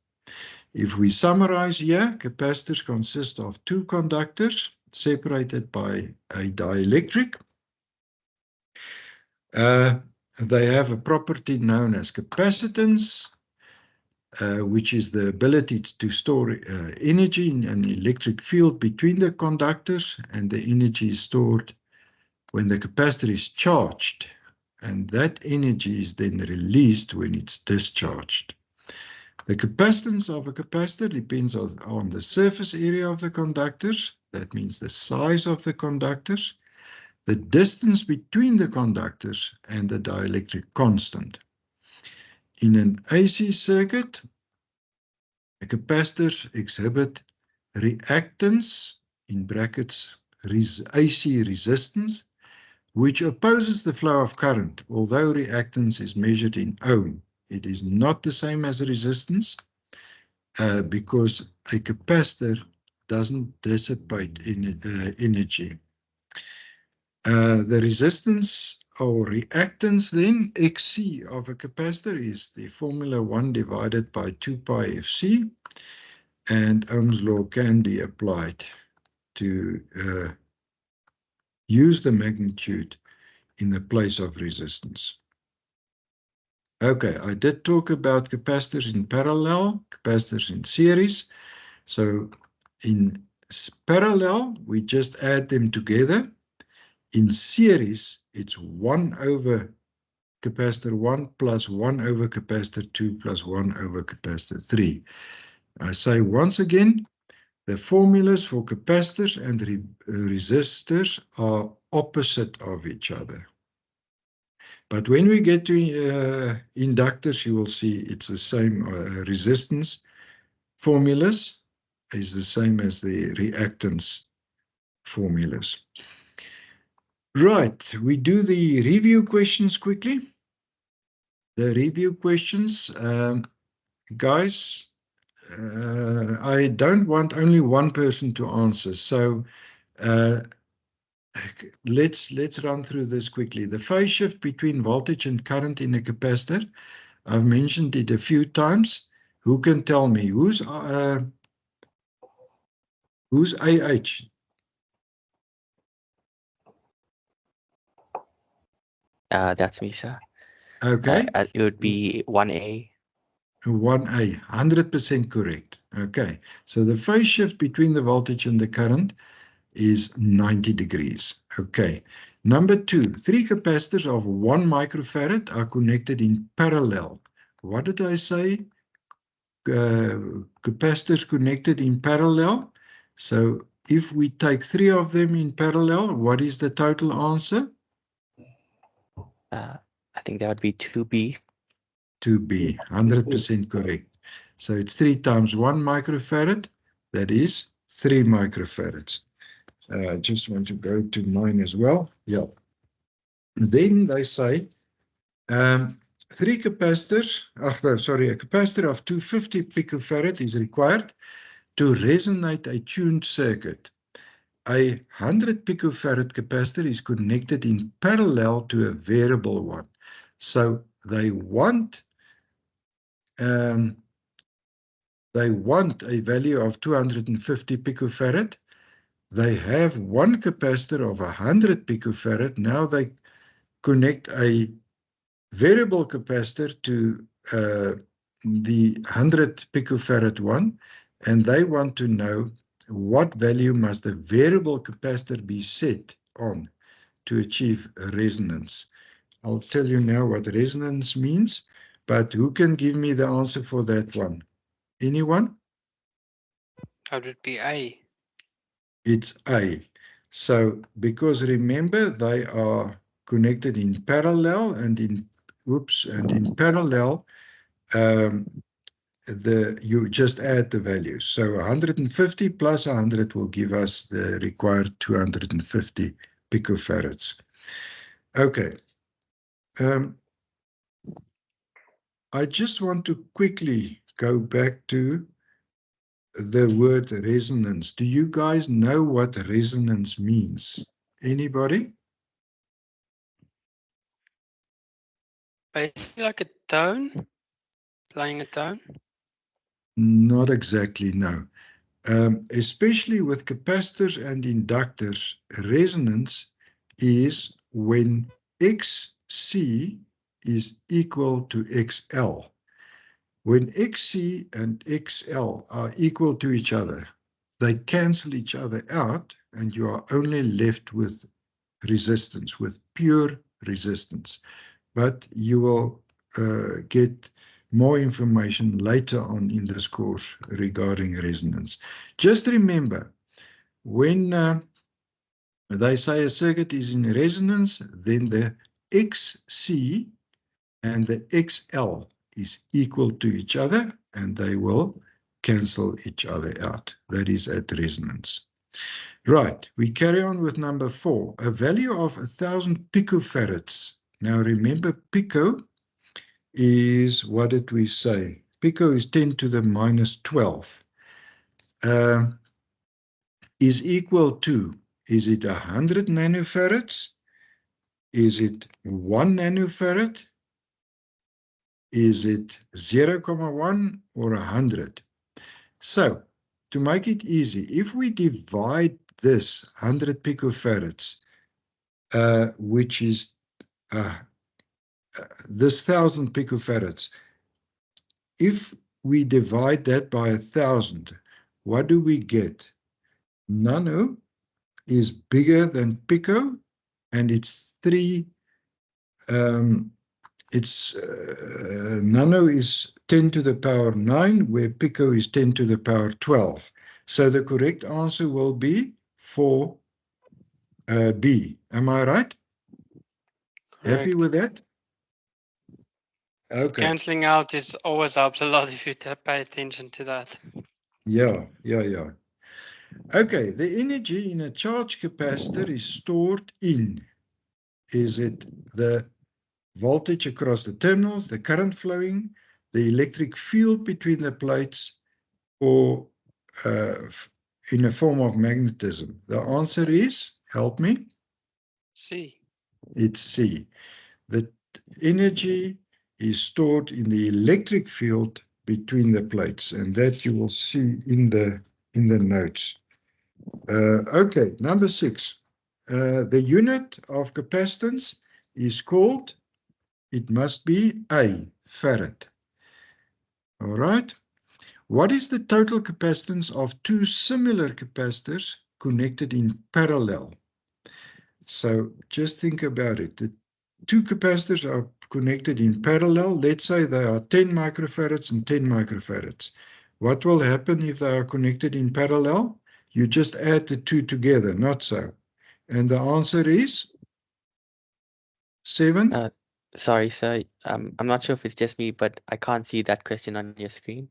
If we summarize here, capacitors consist of two conductors separated by a dielectric. They have a property known as capacitance, which is the ability to store energy in an electric field between the conductors, and the energy is stored when the capacitor is charged, and that energy is then released when it's discharged. The capacitance of a capacitor depends on the surface area of the conductors, that means the size of the conductors, the distance between the conductors, and the dielectric constant. In an AC circuit, capacitors exhibit reactance, in brackets AC resistance, which opposes the flow of current. Although reactance is measured in ohm, it is not the same as resistance because a capacitor doesn't dissipate energy. The resistance or reactance then, XC of a capacitor, is the formula 1 divided by 2 pi Fc, and Ohm's law can be applied to use the magnitude in the place of resistance. Okay, I did talk about capacitors in parallel, capacitors in series. So in parallel, we just add them together. In series, it's 1 over capacitor 1 plus 1 over capacitor 2 plus 1 over capacitor 3. I say once again, the formulas for capacitors and resistors are opposite of each other. But when we get to inductors, you will see it's the same. Resistance formulas is the same as the reactance formulas. Right, we do the review questions quickly. The review questions, guys, I don't want only one person to answer, so let's run through this quickly. The phase shift between voltage and current in a capacitor, I've mentioned it a few times. Who can tell me who's AH? That's me, sir. Okay. It would be 1A. 1A, 100% correct. Okay, so the phase shift between the voltage and the current is 90 degrees. Okay, number 2, 3 capacitors of 1 microfarad are connected in parallel. What did I say? Capacitors connected in parallel. So if we take 3 of them in parallel, what is the total answer? I think that would be 2B. 2B, 100% correct. So it's 3 times 1 microfarad, that is 3 microfarads. I just want to go to mine as well. Yeah. Then they say 3 capacitors, a capacitor of 250 picofarad is required to resonate a tuned circuit. A 100 picofarad capacitor is connected in parallel to a variable one. So they want a value of 250 picofarad. They have one capacitor of 100 picofarad. Now they connect a variable capacitor to the 100 picofarad one, and they want to know what value must the variable capacitor be set on to achieve resonance. I'll tell you now what resonance means, but who can give me the answer for that one? Anyone? That would be A. It's A. So because remember they are connected in parallel and in parallel you just add the values. So 150 plus 100 will give us the required 250 picofarads. Okay. I just want to quickly go back to the word resonance. Do you guys know what resonance means? Anybody? Basically like a tone, playing a tone. Not exactly, no. Especially with capacitors and inductors, resonance is when XC is equal to XL. When XC and XL are equal to each other, they cancel each other out and you are only left with resistance, with pure resistance. But you will get more information later on in this course regarding resonance. Just remember, when they say a circuit is in resonance, then the XC and the XL is equal to each other and they will cancel each other out. That is at resonance. Right, we carry on with number 4. A value of 1,000 picofarads. Now remember, pico is, what did we say? Pico is 10 to the minus 12. Is equal to, is it 100 nanofarads? Is it 1 nanofarad? Is it 0,1 or 100? So, to make it easy, if we divide this 100 picofarads, which is this 1,000 picofarads, if we divide that by 1,000, what do we get? Nano is bigger than pico, and it's 3. Nano is 10 to the power 9, where pico is 10 to the power 12. So the correct answer will be 4B. Am I right? Correct. Happy with that? Okay. Cancelling out is always helps a lot if you pay attention to that. Yeah. Okay, the energy in a charge capacitor is stored in, is it the voltage across the terminals, the current flowing, the electric field between the plates, or in a form of magnetism? The answer is, help me. C. It's C. The energy is stored in the electric field between the plates, and that you will see in the notes. Okay, number 6. The unit of capacitance is called, it must be A, farad. All right. What is the total capacitance of 2 similar capacitors connected in parallel? So just think about it. The 2 capacitors are connected in parallel. Let's say they are 10 microfarads and 10 microfarads. What will happen if they are connected in parallel? You just add the 2 together, not so. And the answer is 7? Sorry, sir. I'm not sure if it's just me, but I can't see that question on your screen.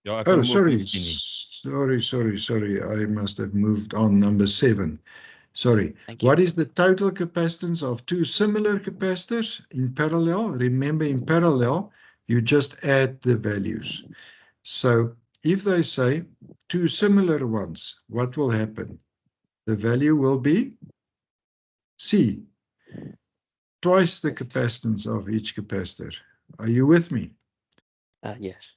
Ja, ek Oh, kan hom ook sorry. nie sien nie. Sorry. I must have moved on. Number 7. Sorry. Thank you. What is the total capacitance of 2 similar capacitors in parallel? Remember, in parallel, you just add the values. So if they say 2 similar ones, what will happen? The value will be C, twice the capacitance of each capacitor. Are you with me? Yes.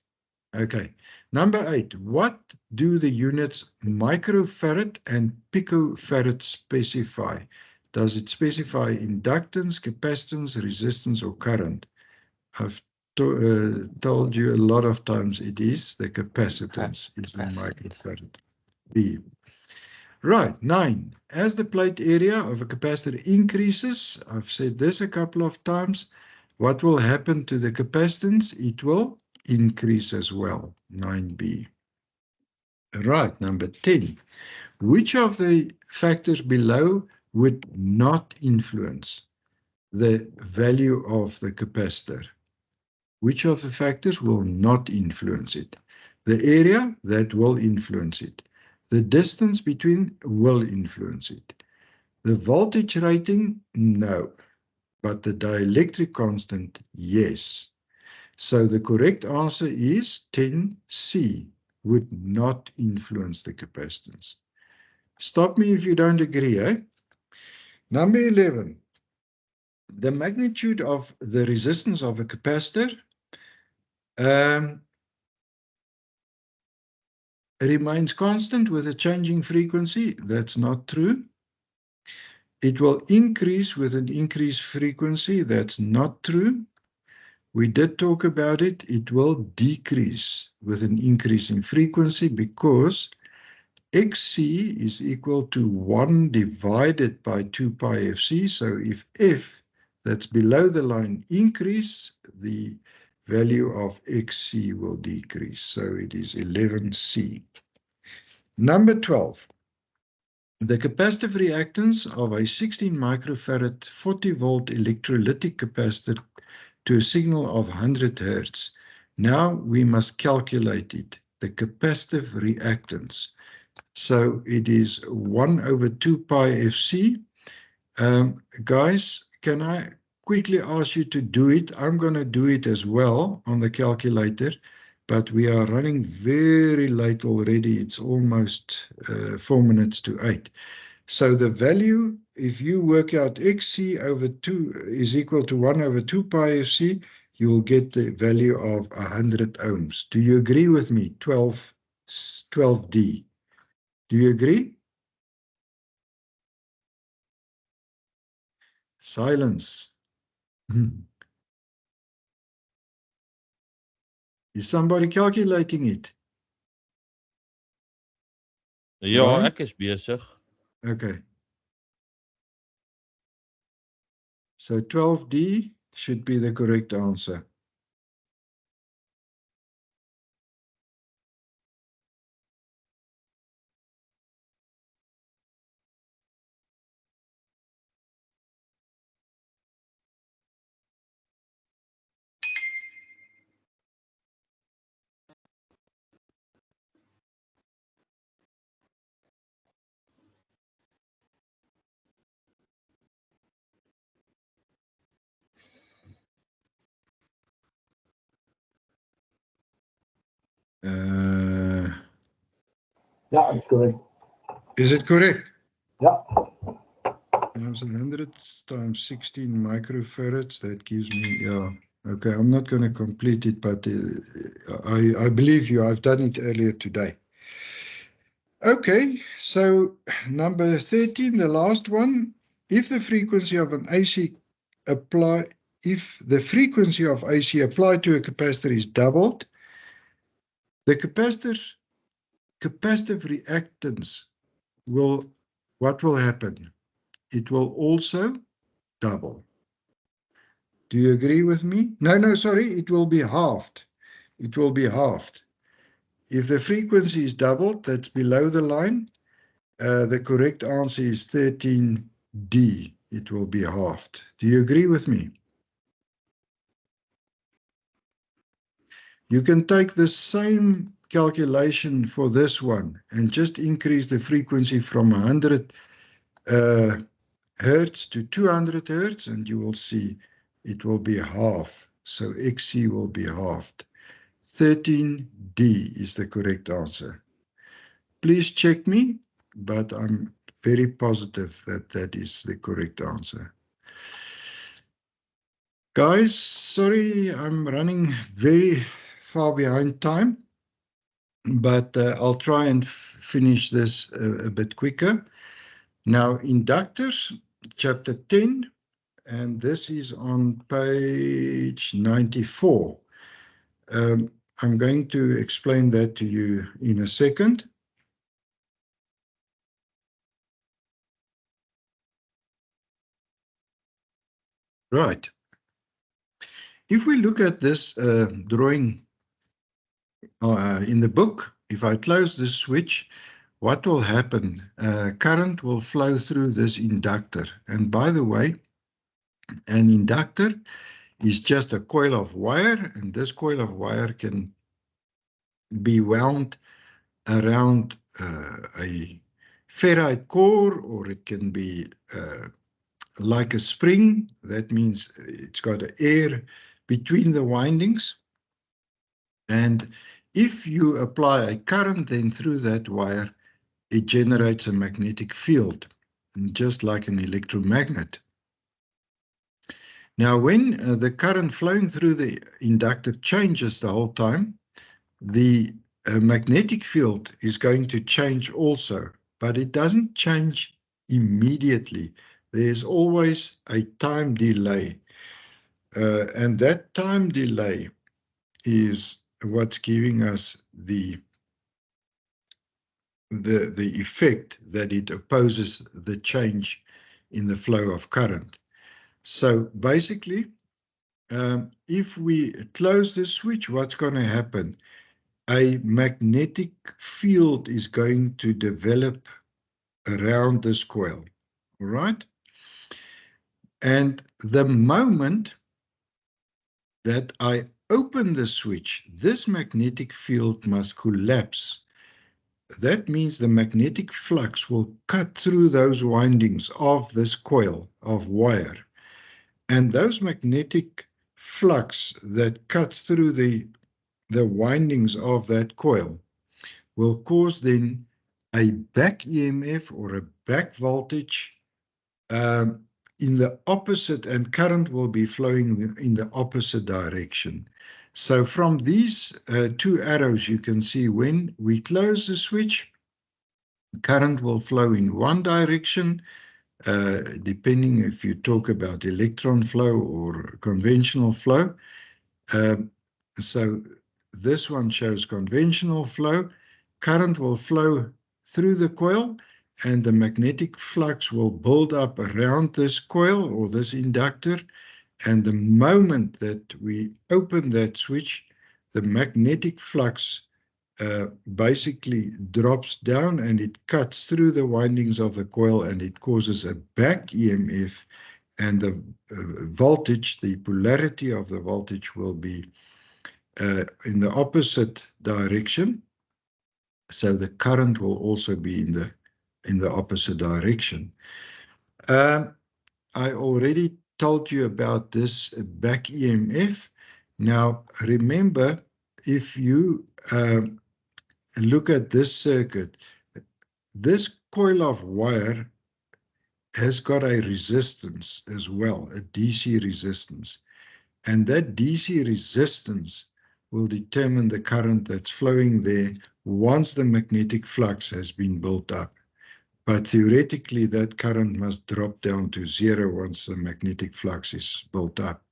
Okay. Number 8. What do the units microfarad and picofarad specify? Does it specify inductance, capacitance, resistance, or current? I've told you a lot of times it is the capacitance. It's the microfarad. B. Right. 9. As the plate area of a capacitor increases, I've said this a couple of times, what will happen to the capacitance? It will increase as well. 9B. Right, number 10. Which of the factors below would not influence the value of the capacitor? Which of the factors will not influence it? The area, that will influence it. The distance between will influence it. The voltage rating, no. But the dielectric constant, yes. So the correct answer is 10C, would not influence the capacitance. Stop me if you don't agree, eh? Number 11. The magnitude of the resistance of a capacitor remains constant with a changing frequency. That's not true. It will increase with an increased frequency. That's not true. We did talk about it. It will decrease with an increase in frequency because XC is equal to 1 divided by 2 pi FC. So if F, that's below the line, increase, the value of XC will decrease. So it is 11C. Number 12. The capacitive reactance of a 16 microfarad 40 volt electrolytic capacitor to a signal of 100 hertz. Now we must calculate it, the capacitive reactance. So it is 1 over 2 pi FC. Guys, can I quickly ask you to do it? I'm going to do it as well on the calculator, but we are running very late already. It's almost 4 minutes to 8. So the value, if you work out XC over 2 is equal to 1 over 2 pi FC, you will get the value of 100 ohms. Do you agree with me? 12D. Do you agree? Silence. Is somebody calculating it? Ja, Right? ek is besig. Okay. So 12D should be the correct answer. Yeah, it's correct. Is it correct? Yeah. Times 100 times 16 microfarads, that gives me, yeah. Okay, I'm not going to complete it, but I believe you. I've done it earlier today. Okay, so number 13, the last one. If the frequency of an AC applied to a capacitor is doubled, the capacitor's capacitive reactance what will happen? It will also double. Do you agree with me? No, sorry, it will be halved. It will be halved. If the frequency is doubled, that's below the line, the correct answer is 13D. It will be halved. Do you agree with me? You can take the same calculation for this one and just increase the frequency from 100 hertz to 200 hertz, and you will see it will be half. So XC will be halved. 13D is the correct answer. Please check me, but I'm very positive that that is the correct answer. Guys, sorry, I'm running very far behind time, but I'll try and finish this a bit quicker. Now, inductors, chapter 10, and this is on page 94. I'm going to explain that to you in a second. Right. If we look at this drawing in the book, if I close this switch, what will happen? Current will flow through this inductor. And by the way, an inductor is just a coil of wire, and this coil of wire can be wound around a ferrite core, or it can be like a spring. That means it's got air between the windings. And if you apply a current then through that wire, it generates a magnetic field, just like an electromagnet. Now, when the current flowing through the inductor changes the whole time, the magnetic field is going to change also, but it doesn't change immediately. There's always a time delay, and that time delay is what's giving us the effect that it opposes the change in the flow of current. So basically, if we close the switch, what's going to happen? A magnetic field is going to develop around this coil, all right? And the moment that I open the switch, this magnetic field must collapse. That means the magnetic flux will cut through those windings of this coil of wire. And those magnetic flux that cuts through the windings of that coil will cause then a back EMF or a back voltage in the opposite, and current will be flowing in the opposite direction. So from these two arrows, you can see when we close the switch, current will flow in one direction, depending if you talk about electron flow or conventional flow. So this one shows conventional flow. Current will flow through the coil, and the magnetic flux will build up around this coil or this inductor. And the moment that we open that switch, the magnetic flux basically drops down, and it cuts through the windings of the coil, and it causes a back EMF, and the voltage, the polarity of the voltage will be in the opposite direction. So the current will also be in the opposite direction. I already told you about this back EMF. Now remember, if you look at this circuit, this coil of wire has got a resistance as well, a DC resistance. And that DC resistance will determine the current that's flowing there once the magnetic flux has been built up. But theoretically, that current must drop down to zero once the magnetic flux is built up.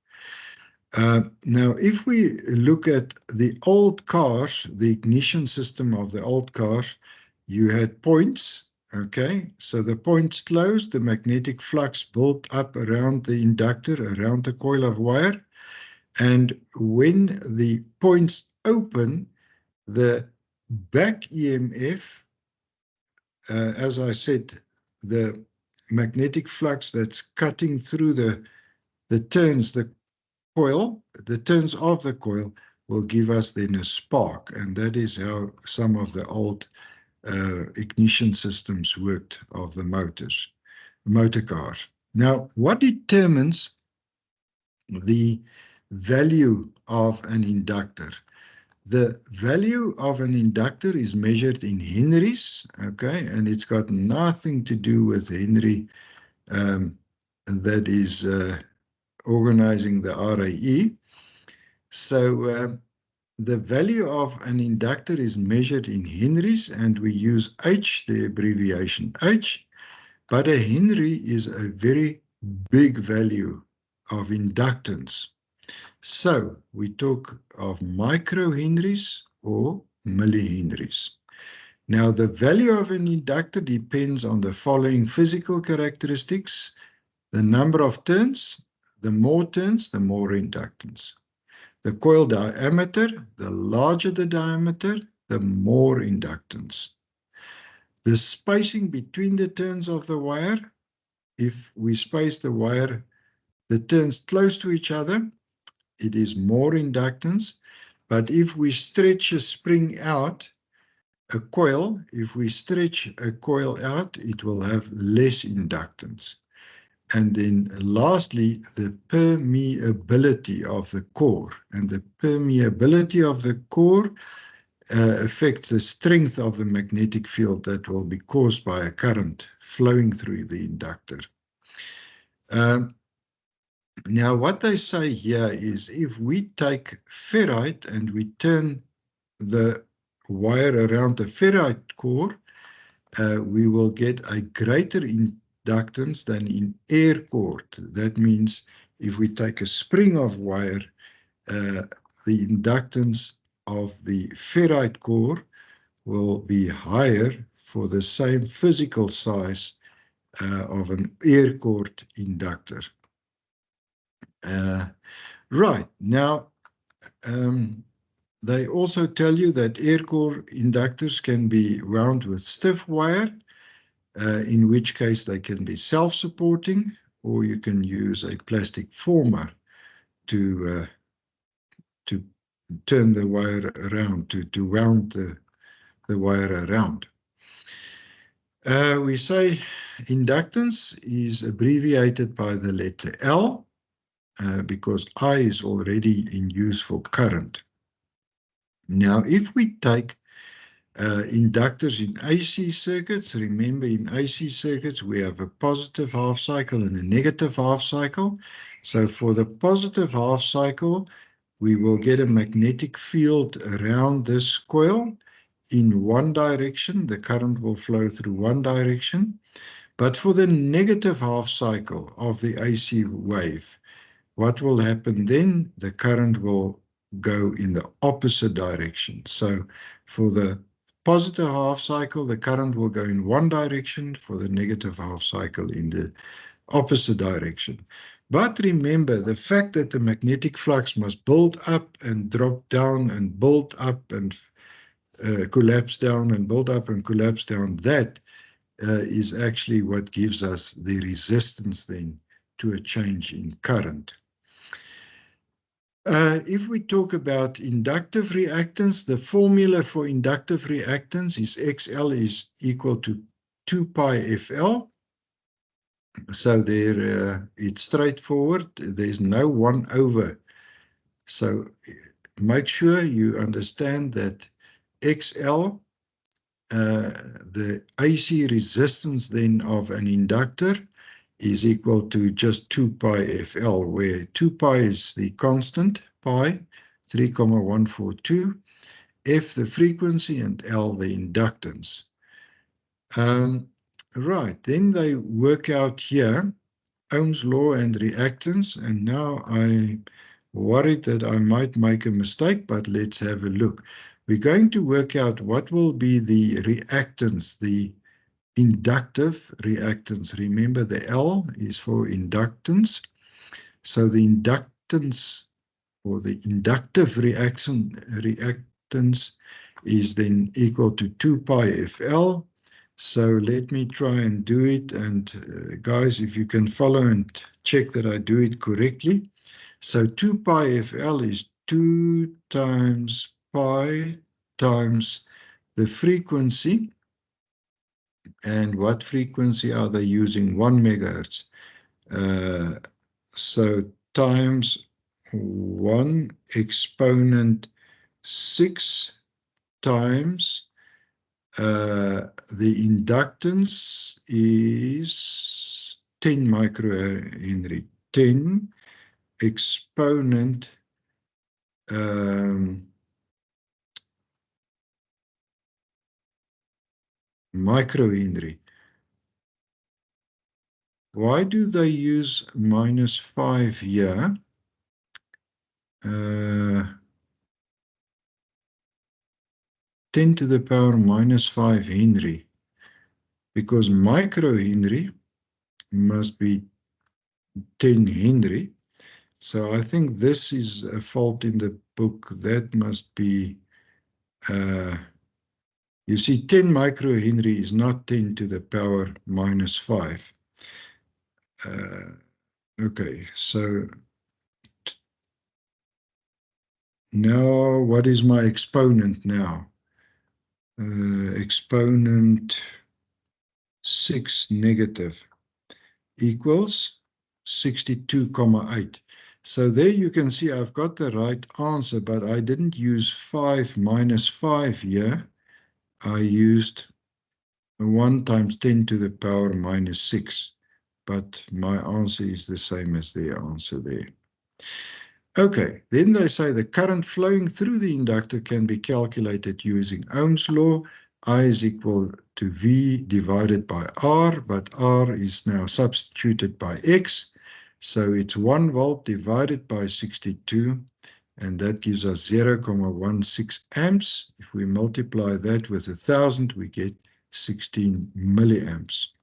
Now, if we look at the old cars, the ignition system of the old cars, you had points, okay? So the points closed, the magnetic flux built up around the inductor, around the coil of wire. And when the points open, the back EMF, as I said, the magnetic flux that's cutting through the turns of the coil will give us then a spark. And that is how some of the old ignition systems worked of the motor cars. Now, what determines the value of an inductor? The value of an inductor is measured in henries, okay, and it's got nothing to do with Henry that is organizing the RAE. So the value of an inductor is measured in henries, and we use H, the abbreviation H, but a henry is a very big value of inductance. So we talk of microhenries or millihenries. Now, the value of an inductor depends on the following physical characteristics: the number of turns. The more turns, the more inductance. The coil diameter, the larger the diameter, the more inductance. The spacing between the turns of the wire, if we space the wire, the turns close to each other, it is more inductance. But if we stretch a spring out, a coil, if we stretch a coil out, it will have less inductance. And then lastly, the permeability of the core. And the permeability of the core affects the strength of the magnetic field that will be caused by a current flowing through the inductor. Now, what they say here is if we take ferrite and we turn the wire around the ferrite core, we will get a greater inductance than in air core. That means if we take a spring of wire, the inductance of the ferrite core will be higher for the same physical size of an air core inductor. Right, now they also tell you that air core inductors can be wound with stiff wire, in which case they can be self-supporting, or you can use a plastic former to turn the wire around, to wound the wire around. We say inductance is abbreviated by the letter L, because I is already in use for current. Now, if we take inductors in AC circuits, remember in AC circuits we have a positive half cycle and a negative half cycle. So for the positive half cycle, we will get a magnetic field around this coil in one direction. The current will flow through one direction. But for the negative half cycle of the AC wave, what will happen then? The current will go in the opposite direction. So for the positive half cycle, the current will go in one direction, for the negative half cycle in the opposite direction. But remember, the fact that the magnetic flux must build up and drop down and build up and collapse down and build up and collapse down, that is actually what gives us the resistance then to a change in current. If we talk about inductive reactance, the formula for inductive reactance is XL is equal to 2 pi FL. So there, it's straightforward. There's no 1 over. So make sure you understand that XL, the AC resistance then of an inductor, is equal to just 2 pi FL, where 2 pi is the constant, pi, 3,142, F the frequency, and L the inductance. Right, then they work out here, Ohm's law and reactance, and now I'm worried that I might make a mistake, but let's have a look. We're going to work out what will be the reactance, the inductive reactance. Remember, the L is for inductance. So the inductance or the inductive reactance is then equal to 2 pi FL. So let me try and do it. And guys, if you can follow and check that I do it correctly. So 2 pi FL is 2 times pi times the frequency. And what frequency are they using? 1 megahertz. So times 1 exponent 6 times the inductance is 10 microhenry. 10 exponent microhenry. Why do they use -5 here? 10 to the power -5 Henry, because microhenry must be 10 Henry. So I think this is a fault in the book. That must be You see 10 microhenry is not 10 to the power minus 5. Okay, so now what is my exponent now? Exponent 6 negative equals 62,8. So there you can see I've got the right answer, but I didn't use 5 minus 5 here. I used 1 times 10 to the power minus 6. But my answer is the same as their answer there. Okay, then they say the current flowing through the inductor can be calculated using Ohm's law. I is equal to V divided by R, but R is now substituted by X. So it's 1 volt divided by 62, and that gives us 0.16 amps. If we multiply that with 1,000, we get 16 milliamps.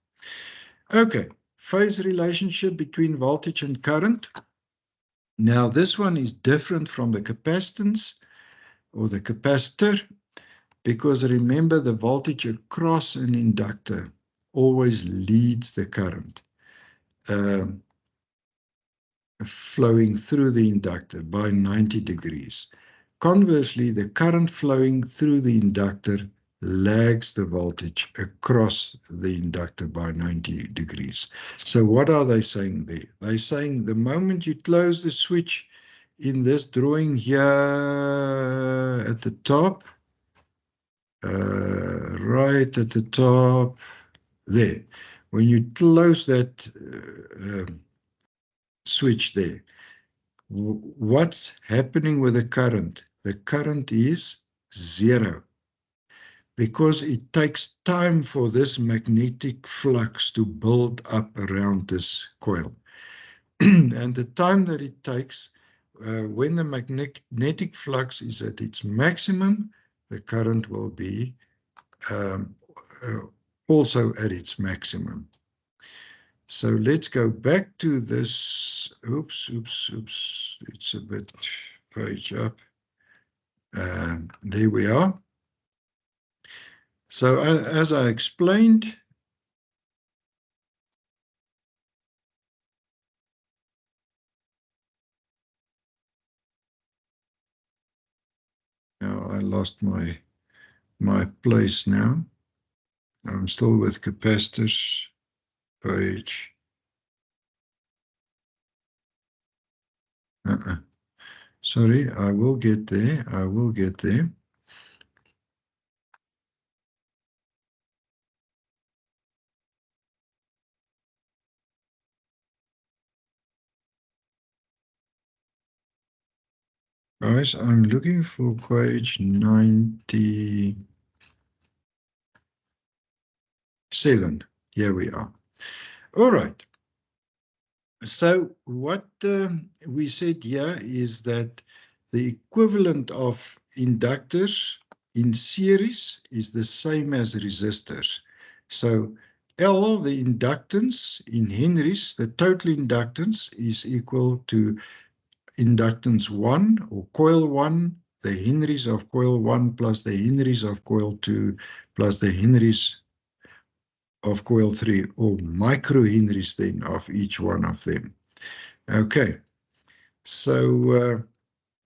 Okay, phase relationship between voltage and current. Now this one is different from the capacitance or the capacitor, because remember the voltage across an inductor always leads the current flowing through the inductor by 90 degrees. Conversely, the current flowing through the inductor lags the voltage across the inductor by 90 degrees. So what are they saying there? They're saying the moment you close the switch in this drawing here at the top, right at the top there, when you close that switch there, what's happening with the current? The current is 0, because it takes time for this magnetic flux to build up around this coil. And the time that it takes, when the magnetic flux is at its maximum, the current will be also at its maximum. So let's go back to this. Oops. It's a bit page up. There we are. So as I explained, now I lost my place now. I'm still with capacitors, page. Sorry, I will get there. I will get there. Guys, I'm looking for page 97. Here we are. All right. So what we said here is that the equivalent of inductors in series is the same as resistors. So L, the inductance in henries, the total inductance is equal to inductance 1 or coil 1, the henries of coil 1 plus the henries of coil 2 plus the henries of coil 3, or microhenries then of each one of them. Okay, so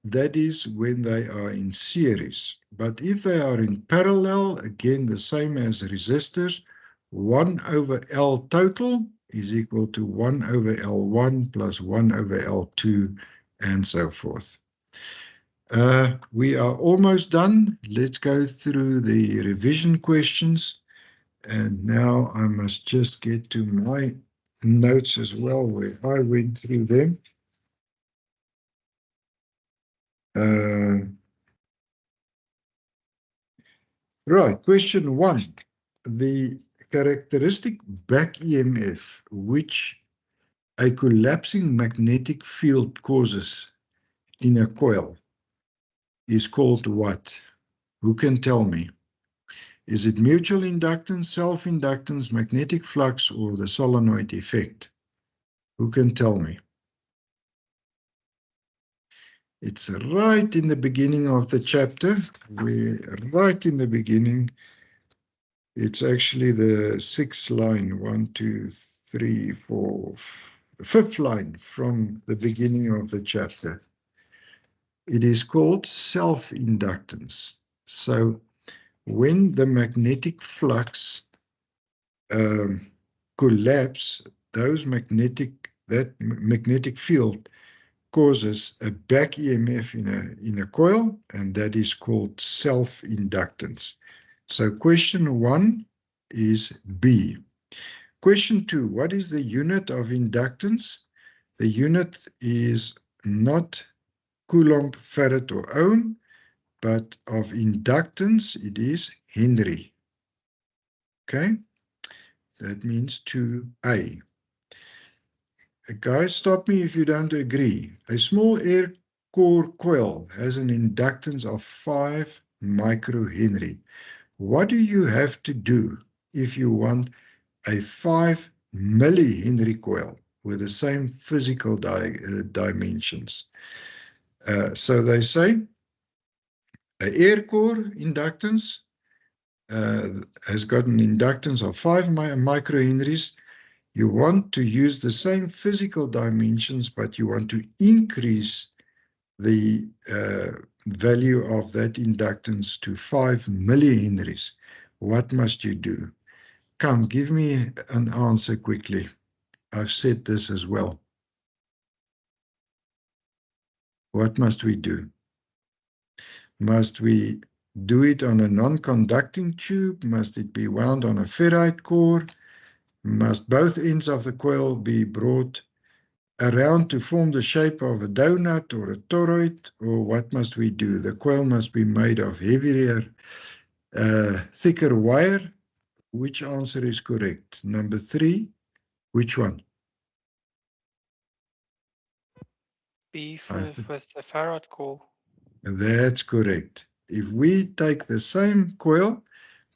that is when they are in series. But if they are in parallel, again the same as resistors, 1 over L total is equal to 1 over L1 plus 1 over L2 and so forth. We are almost done. Let's go through the revision questions. And now I must just get to my notes as well, where I went through them. Right, question 1. The characteristic back EMF which a collapsing magnetic field causes in a coil is called what? Who can tell me? Is it mutual inductance, self-inductance, magnetic flux, or the solenoid effect? Who can tell me? It's right in the beginning of the chapter. We're right in the beginning. It's actually the 6th line, 1, 2, 3, 4, 5th line from the beginning of the chapter. It is called self-inductance. So when the magnetic flux collapse, that magnetic field causes a back EMF in a coil, and that is called self-inductance. So question 1 is B. Question 2, what is the unit of inductance? The unit is not Coulomb, Farad, or Ohm, but of inductance, it is Henry. Okay, that means 2A. Guys, stop me if you don't agree. A small air core coil has an inductance of 5 microhenry. What do you have to do if you want a 5 millihenry coil with the same physical dimensions? So they say an air core inductance has got an inductance of 5 microhenries. You want to use the same physical dimensions, but you want to increase the value of that inductance to 5 millihenries. What must you do? Come, give me an answer quickly. I've said this as well. What must we do? Must we do it on a non-conducting tube? Must it be wound on a ferrite core? Must both ends of the coil be brought around to form the shape of a donut or a toroid? Or what must we do? The coil must be made of heavier, thicker wire. Which answer is correct? Number 3, which one? B with the Farad core. That's correct. If we take the same coil,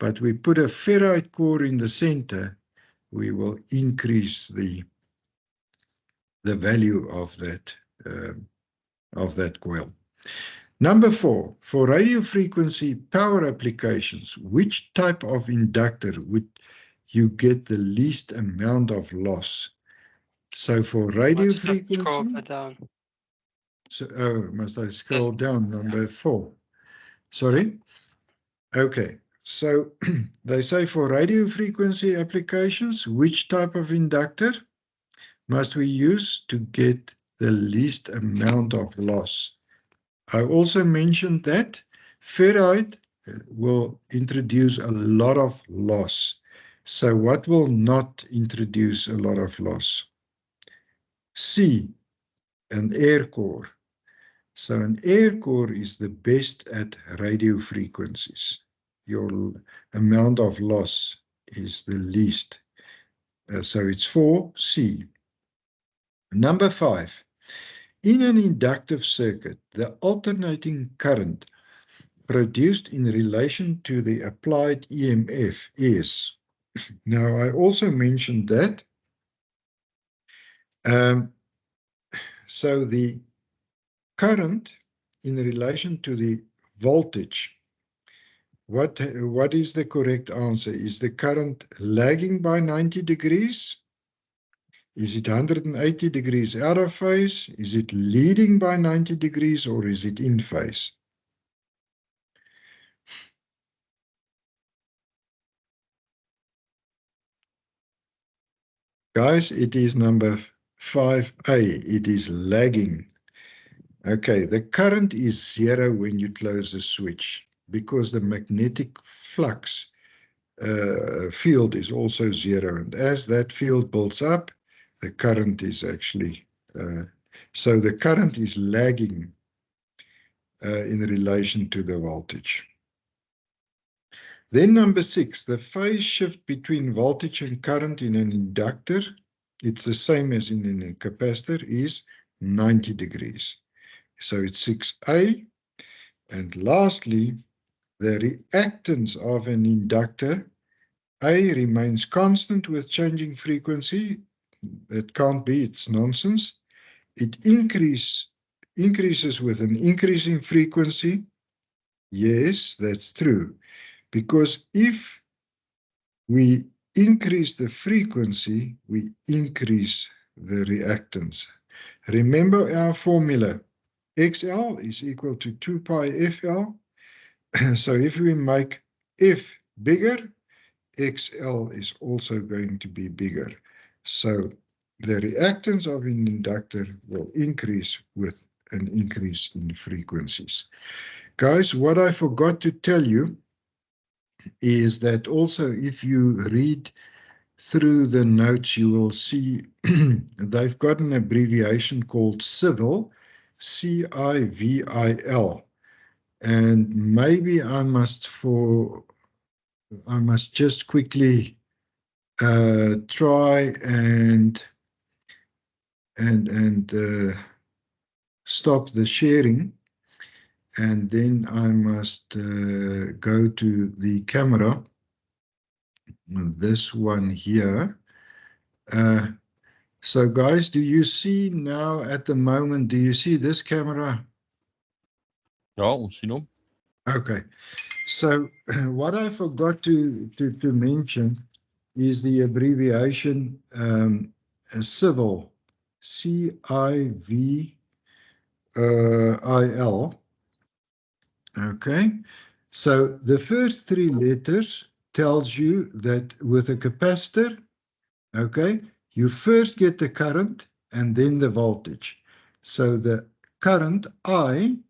but we put a ferrite core in the center, we will increase the value of that coil. Number 4, for radio frequency power applications, which type of inductor would you get the least amount of loss? So for radio Let's just scroll frequency, it down. so, must I scroll down? Number 4. Sorry? Okay, so they say for radio frequency applications, which type of inductor must we use to get the least amount of loss? I also mentioned that ferrite will introduce a lot of loss. So what will not introduce a lot of loss? C, an air core. So an air core is the best at radio frequencies. Your amount of loss is the least. So it's 4C. Number 5. In an inductive circuit, the alternating current produced in relation to the applied EMF is. Now, I also mentioned that. So the current in relation to the voltage, what is the correct answer? Is the current lagging by 90 degrees? Is it 180 degrees out of phase? Is it leading by 90 degrees, or is it in phase? Guys, it is number 5A. It is lagging. Okay, the current is 0 when you close the switch because the magnetic flux field is also 0. And as that field builds up, the current is actually, so the current is lagging in relation to the voltage. Then number 6, the phase shift between voltage and current in an inductor, it's the same as in a capacitor, is 90 degrees. So it's 6A. And lastly, the reactance of an inductor, A, remains constant with changing frequency. That can't be, it's nonsense. It increases with an increasing frequency. Yes, that's true. Because if we increase the frequency, we increase the reactance. Remember our formula, XL is equal to 2 pi FL. So if we make F bigger, XL is also going to be bigger. So the reactance of an inductor will increase with an increase in frequencies. Guys, what I forgot to tell you is that also if you read through the notes, you will see they've got an abbreviation called CIVIL, C-I-V-I-L. And maybe I must just quickly try and stop the sharing, and then I must go to the camera, this one here. So guys, do you see now at the moment, do you see this camera? Ja, ons sien hom. Okay, so what I forgot to mention is the abbreviation CIVIL, C-I-V-I-L. Okay, so the first three letters tells you that with a capacitor, okay, you first get the current and then the voltage. So the current I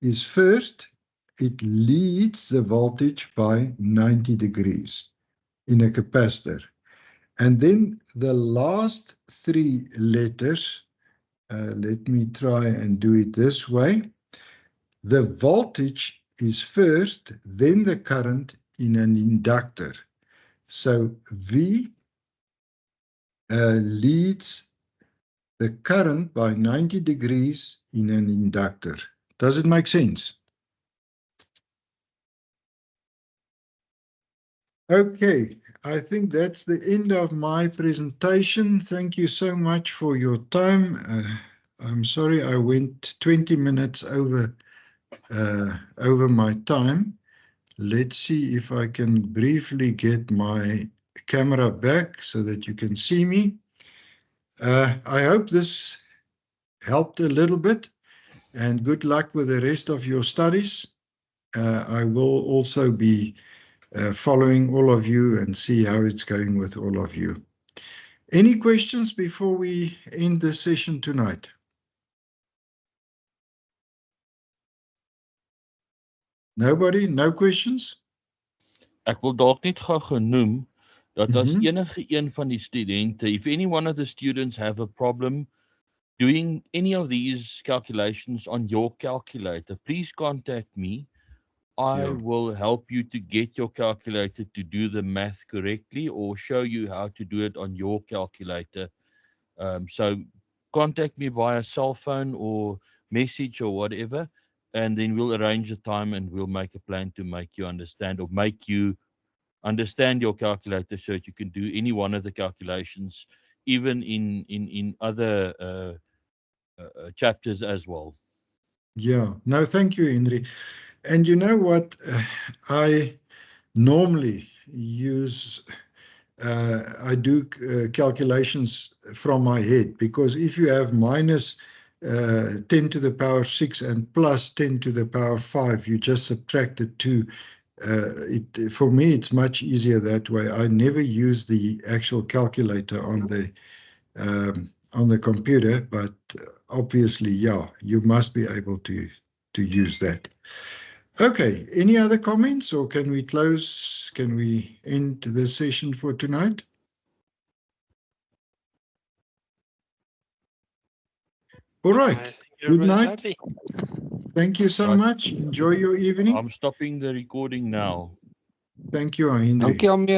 is first, it leads the voltage by 90 degrees in a capacitor. And then the last three letters, let me try and do it this way. The voltage is first, then the current in an inductor. So V leads the current by 90 degrees in an inductor. Does it make sense? Okay, I think that's the end of my presentation. Thank you so much for your time. I'm sorry I went 20 minutes over my time. Let's see if I can briefly get my camera back so that you can see me. I hope this helped a little bit, and good luck with the rest of your studies. I will also be following all of you and see how it's going with all of you. Any questions before we end the session tonight? Nobody? No questions? Ek wil dalk net gou genoem dat as enige een van die studente, if any one of the students have a problem doing any of these calculations on your calculator, please contact me. I will help you to get your calculator to do the math correctly or show you how to do it on your calculator. So contact me via cell phone or message or whatever, and then we'll arrange a time and we'll make a plan to make you understand, or make you understand your calculator so that you can do any one of the calculations, even in other chapters as well. Yeah, no, thank you, Henry. And you know what? I normally use, I do calculations from my head, because if you have minus 10 to the power 6 and plus 10 to the power 5, you just subtract the 2. For me, it's much easier that way. I never use the actual calculator on the computer, but obviously, yeah, you must be able to use that. Okay, any other comments, or can we close? Can we end the session for tonight? All right, good night. Happy. Thank you so much. Enjoy your evening. I'm stopping the recording now. Thank you, Henry. Dankie aan